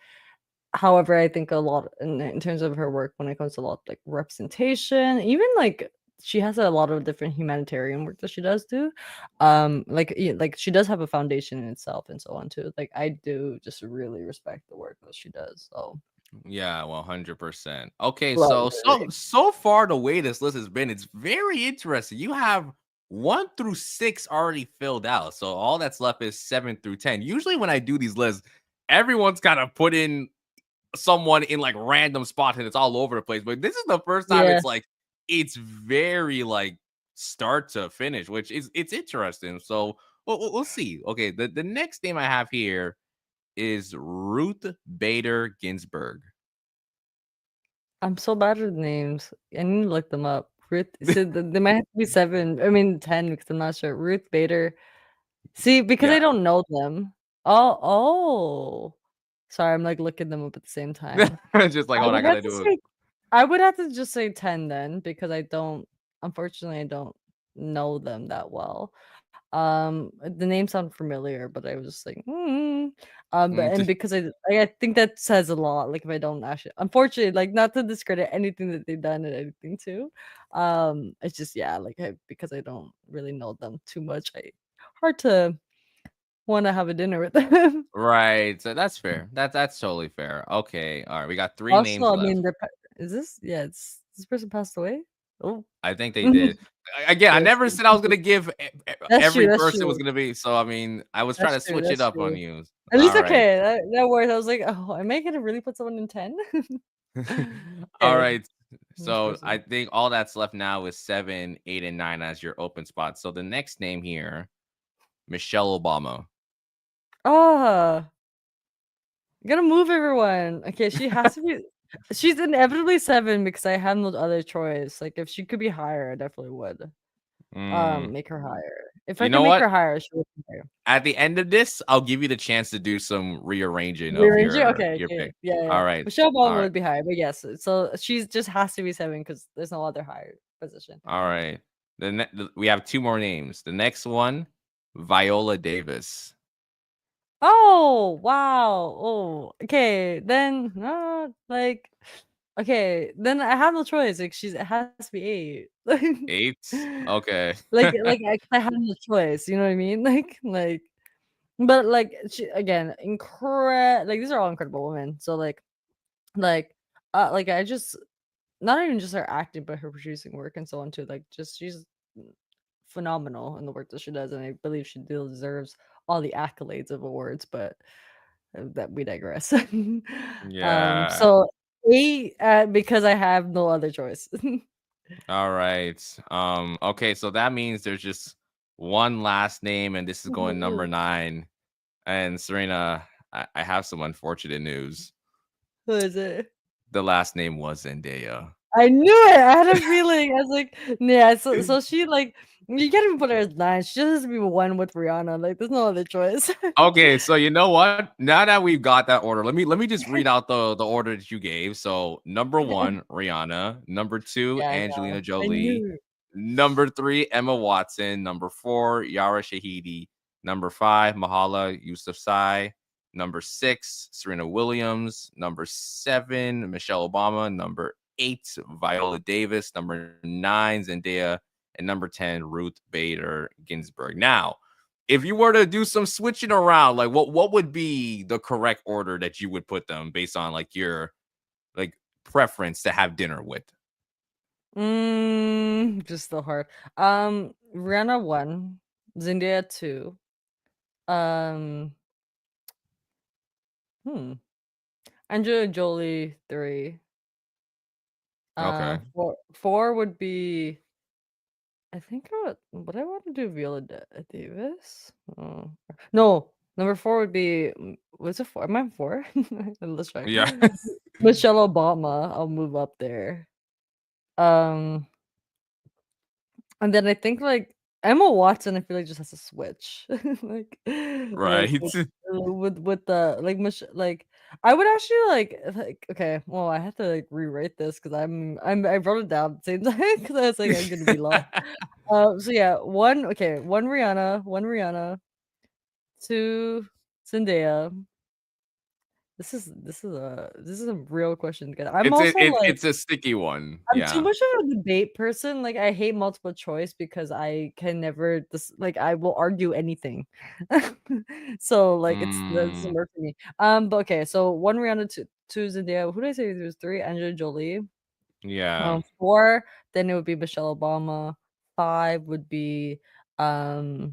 however, I think a lot in terms of her work when it comes to a lot of, like, representation, even, like, she has a lot of different humanitarian work that she does do. Like, she does have a foundation in itself and so on too. Like, I do just really respect the work that she does, so
Yeah, 100%. Okay,
love
so far the way this list has been, it's very interesting. You have 1 through 6 already filled out. So all that's left is 7 through 10. Usually when I do these lists, everyone's kind of put in someone in like random spots and it's all over the place. But this is the first time
Yeah,
it's like it's very like start to finish, which is it's interesting. So we'll see. Okay, the next name I have here is Ruth Bader Ginsburg.
I'm so bad with names. I need to look them up. Ruth so they might have to be 7 I mean, 10 because I'm not sure. Ruth Bader see, because I
Yeah.
don't know them. Oh. Sorry, I'm, like, looking them up at the same time.
Just like,
I
hold on, I
would have
gotta
to
do it.
say I would have to just say 10 then because I don't unfortunately, I don't know them that well. The names sound familiar, but I was just like, "Mm." But and because I think that says a lot, like, if I don't actually unfortunately, like, not to discredit anything that they've done and anything too. It's just, yeah, like, because I don't really know them too much, I hard to wanna have a dinner with them.
Right. So that's fair. That's totally fair. Okay. All right. We got 3
Also,
names
I mean,
left.
is this yeah, it's this person passed away? Oh.
I think they did. Again, I
Yes,
never said I was gonna give
that's true,
every
that's
person was
true.
gonna be. So I mean, I was trying to switch it
That's
up on
true.
you.
At least
All right.
okay, that works. I was like, "Oh, am I gonna really put someone in 10?"
All
Okay,
right.
next
So I
person.
think all that's left now is 7, 8, and 9 as your open spots. So the next name here, Michelle Obama.
Ah, gotta move everyone. Okay, she has to be she's inevitably 7 because I have no other choice. Like, if she could be higher, I definitely would,
Mm,
make her higher. If I
you
can
know
make
what?
her higher, she would be higher.
At the end of this, I'll give you the chance to do some rearranging of
Rearrange it? Okay,
your
okay.
pick.
Yeah, yeah.
All right.
Michelle
All
Obama
right.
would be higher, but yes, so she's just has to be 7 because there's no other higher position.
All right. We have 2 more names. The next one, Viola Davis.
Oh, wow. Oh, okay. Then, like, okay. Then I have no choice. Like, it has to be 8.
Eight. Okay.
I have no choice. You know what I mean? But like, she again, like these are all incredible women. So like, like I just not even just her acting, but her producing work and so on too. Like, just she's phenomenal in the work that she does, and I believe she deserves all the accolades of awards. But that we digress.
Yeah.
So eight, because I have no other choice.
All right. Okay, so that means there's just one last name, and this is going number
Who
9. And Serena, I have some unfortunate news.
is it?
The last name was Zendaya.
I knew it. I had a feeling. I was like, yeah. So she like you can't even put her as nine. She just has to be one with Rihanna. Like, there's no other choice.
Okay, so you know what? Now that we've got that order, let me just read out the order that you gave. So number 1, Rihanna. Number 2,
Yeah, I
Angelina
know. I
Jolie.
knew.
Number 3, Emma Watson. Number 4, Yara Shahidi. Number 5, Mahala Yousafzai. Number 6, Serena Williams. Number 7, Michelle Obama. Number 8, Viola Davis. Number 9, Zendaya. And number 10, Ruth Bader Ginsburg. Now, if you were to do some switching around, like what would be the correct order that you would put them based on like your like preference to have dinner with?
Just so hard. Rihanna one, Zendaya two. Um, hmm. Angela Jolie three.
Okay.
Four would be. I think would I want to do Davis? Oh. No, number four would be. Was it four? Am I four? Let's try.
Yeah.
Michelle Obama. I'll move up there. Um, and then I think like Emma Watson. I feel like just has to switch, like
Right.
with the like like I would actually like okay. Well, I have to like rewrite this because I wrote it down at the same time because I was like I'm gonna be lost. So yeah, one Rihanna, two Zendaya. This is a real question. I'm
it's it,
also
it,
like
it's a sticky one.
I'm too
Yeah.
much of a debate person. Like I hate multiple choice because I can never this like I will argue anything. So like that doesn't
Mm,
work for me. But okay, so one Rihanna, two Zendaya. Who did I say there was three? Angela Jolie.
yeah.
Four, then it would be Michelle Obama. Five would be Yara.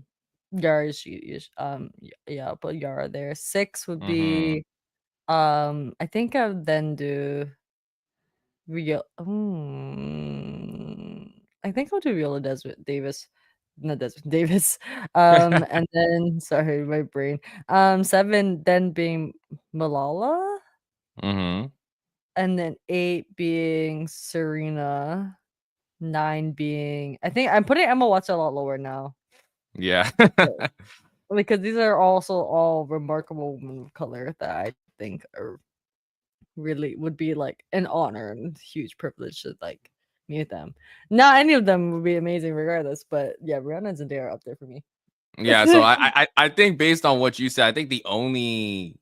Yeah, I'll put Yara there. Six would
Mm-hmm.
be I think I would then do I think I'll do Viola Davis. Not Desmond Davis. And then sorry, my brain. Seven then being Malala,
Mm-hmm.
and then eight being Serena. Nine being I think I'm putting Emma Watson a lot lower now.
Yeah.
But because these are also all remarkable women of color that I think are really would be like an honor and huge privilege to like meet them. Not any of them would be amazing regardless, but yeah, Rihanna and Zendaya are up there for me.
Yeah, so I think based on what you said, I think the only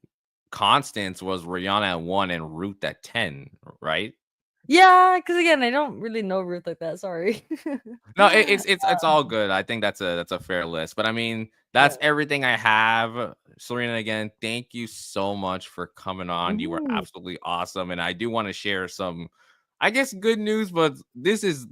constants was Rihanna at 1 and Ruth at 10, right?
Yeah, because again, I don't really know Ruth like that. Sorry.
No, it's all good. I think that's a fair list. But I mean,
Yeah.
that's everything I have. Serena, again, thank you so much for coming on. You were
Mhm.
absolutely awesome. And I do want to share some, I guess, good news, but this has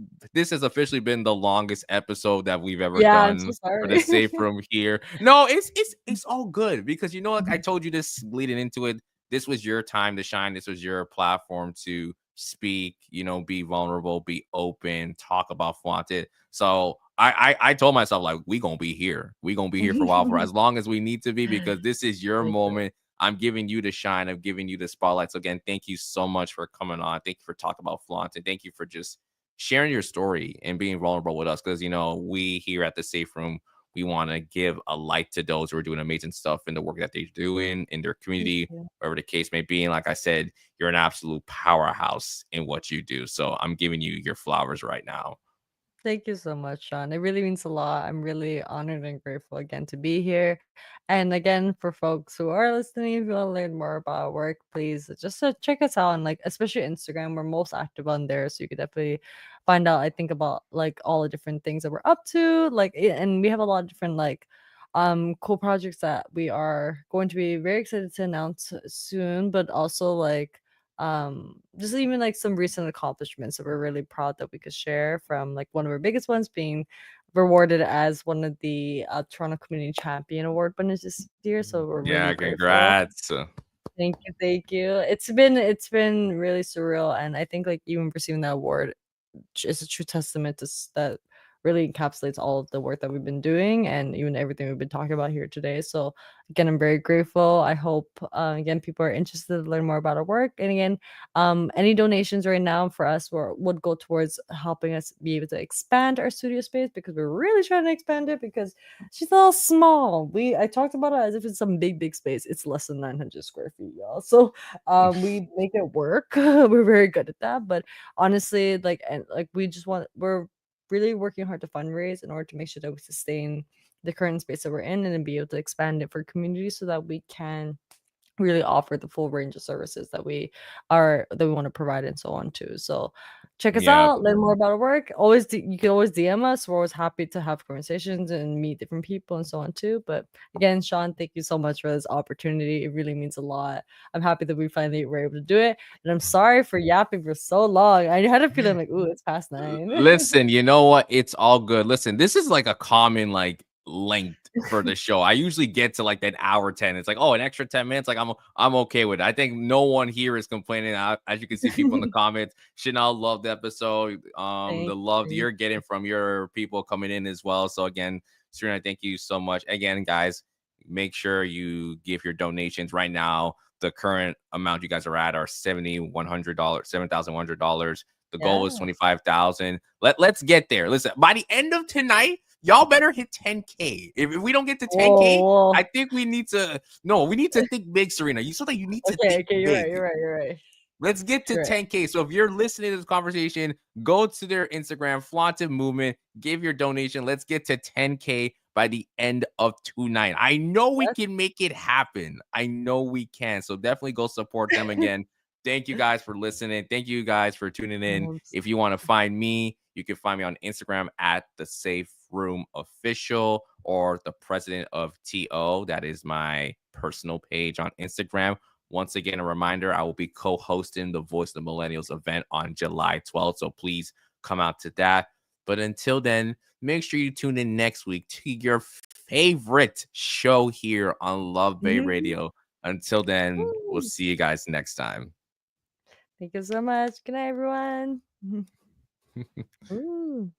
officially been the longest episode that we've ever
Yeah, I'm so
done for the
sorry.
safe room here. No, it's all good because you know, like I told you this leading into it. This was your time to shine. This was your platform to speak, you know, be vulnerable, be open, talk about Flaunt-It. So I told myself like we gonna be here. We gonna be here for a while for as long as we need to be because this is your
For sure.
moment. I'm giving you the shine. I'm giving you the spotlight. So again, thank you so much for coming on. Thank you for talking about Flaunt-It. Thank you for just sharing your story and being vulnerable with us. Because you know, we here at the Safe Room, we want to give a light to those who are doing amazing stuff in the work that they're doing in their
Thank
community,
you.
wherever the case may be. And like I said, you're an absolute powerhouse in what you do. So I'm giving you your flowers right now.
Thank you so much, Sean. It really means a lot. I'm really honored and grateful again to be here. And again, for folks who are listening, if you want to learn more about our work, please just check us out on like especially Instagram. We're most active on there, so you could definitely find out. I think about like all the different things that we're up to. And we have a lot of different like cool projects that we are going to be very excited to announce soon, but also like just even like some recent accomplishments that we're really proud that we could share from like one of our biggest ones being rewarded as one of the Toronto Community Champion Award winners this year. So we're really
Yeah,
grateful.
congrats.
Thank you, thank you. It's been really surreal, and I think like even receiving that award is a true testament to that really encapsulates all of the work that we've been doing and even everything we've been talking about here today. So again, I'm very grateful. I hope again people are interested to learn more about our work. And again, any donations right now for us would go towards helping us be able to expand our studio space because we're really trying to expand it because she's a little small. I talked about it as if it's some big space. It's less than 900 square feet, y'all. So we make it work. We're very good at that. But honestly, like and like we're really working hard to fundraise in order to make sure that we sustain the current space that we're in and then be able to expand it for community so that we can really offer the full range of services that we want to provide and so on too. So check us
Yeah.
out, learn more about our work. You can always DM us. We're always happy to have conversations and meet different people and so on too. But again, Sean, thank you so much for this opportunity. It really means a lot. I'm happy that we finally were able to do it. And I'm sorry for yapping for so long. I had a feeling like, ooh, it's past 9.
Listen, you know what? It's all good. Listen, this is like a common like length for the show. I usually get to like that hour 10. It's like, oh, an extra 10 minutes. Like I'm okay with it. I think no one here is complaining. As you can see, people in the comments, Chanel loved the episode. The
Thank
love
you.
you're getting from your people coming in as well. So again, Serena, thank you so much. Again, guys, make sure you give your donations right now. The current amount you guys are at are $7,100, $7,100. The goal is
Yeah.
25,000. Let's get there. Listen, by the end of tonight, y'all better hit 10K. If we don't get to 10K,
Whoa.
I think we need to no, we need to think big, Serena. You saw that you need to
Okay,
think
okay, you're right,
big.
you're right, you're right.
Let's get to
You're right.
10K. So if you're listening to this conversation, go to their Instagram, Flaunt-It Movement, give your donation. Let's get to 10K by the end of tonight. I know we
That's
can make it happen. I know we can. So definitely go support them again. Thank you guys for listening. Thank you guys for tuning in. If you want to find me, you can find me on Instagram at the Safe Room Official or the President of TO. That is my personal page on Instagram. Once again, a reminder, I will be co-hosting the Voice of the Millennials event on July 12th. So please come out to that. But until then, make sure you tune in next week to your favorite show here on Love Bay
Mhm.
Radio. Until then, we'll
Woo.
see you guys next time.
Thank you so much. Good night, everyone. Ooh.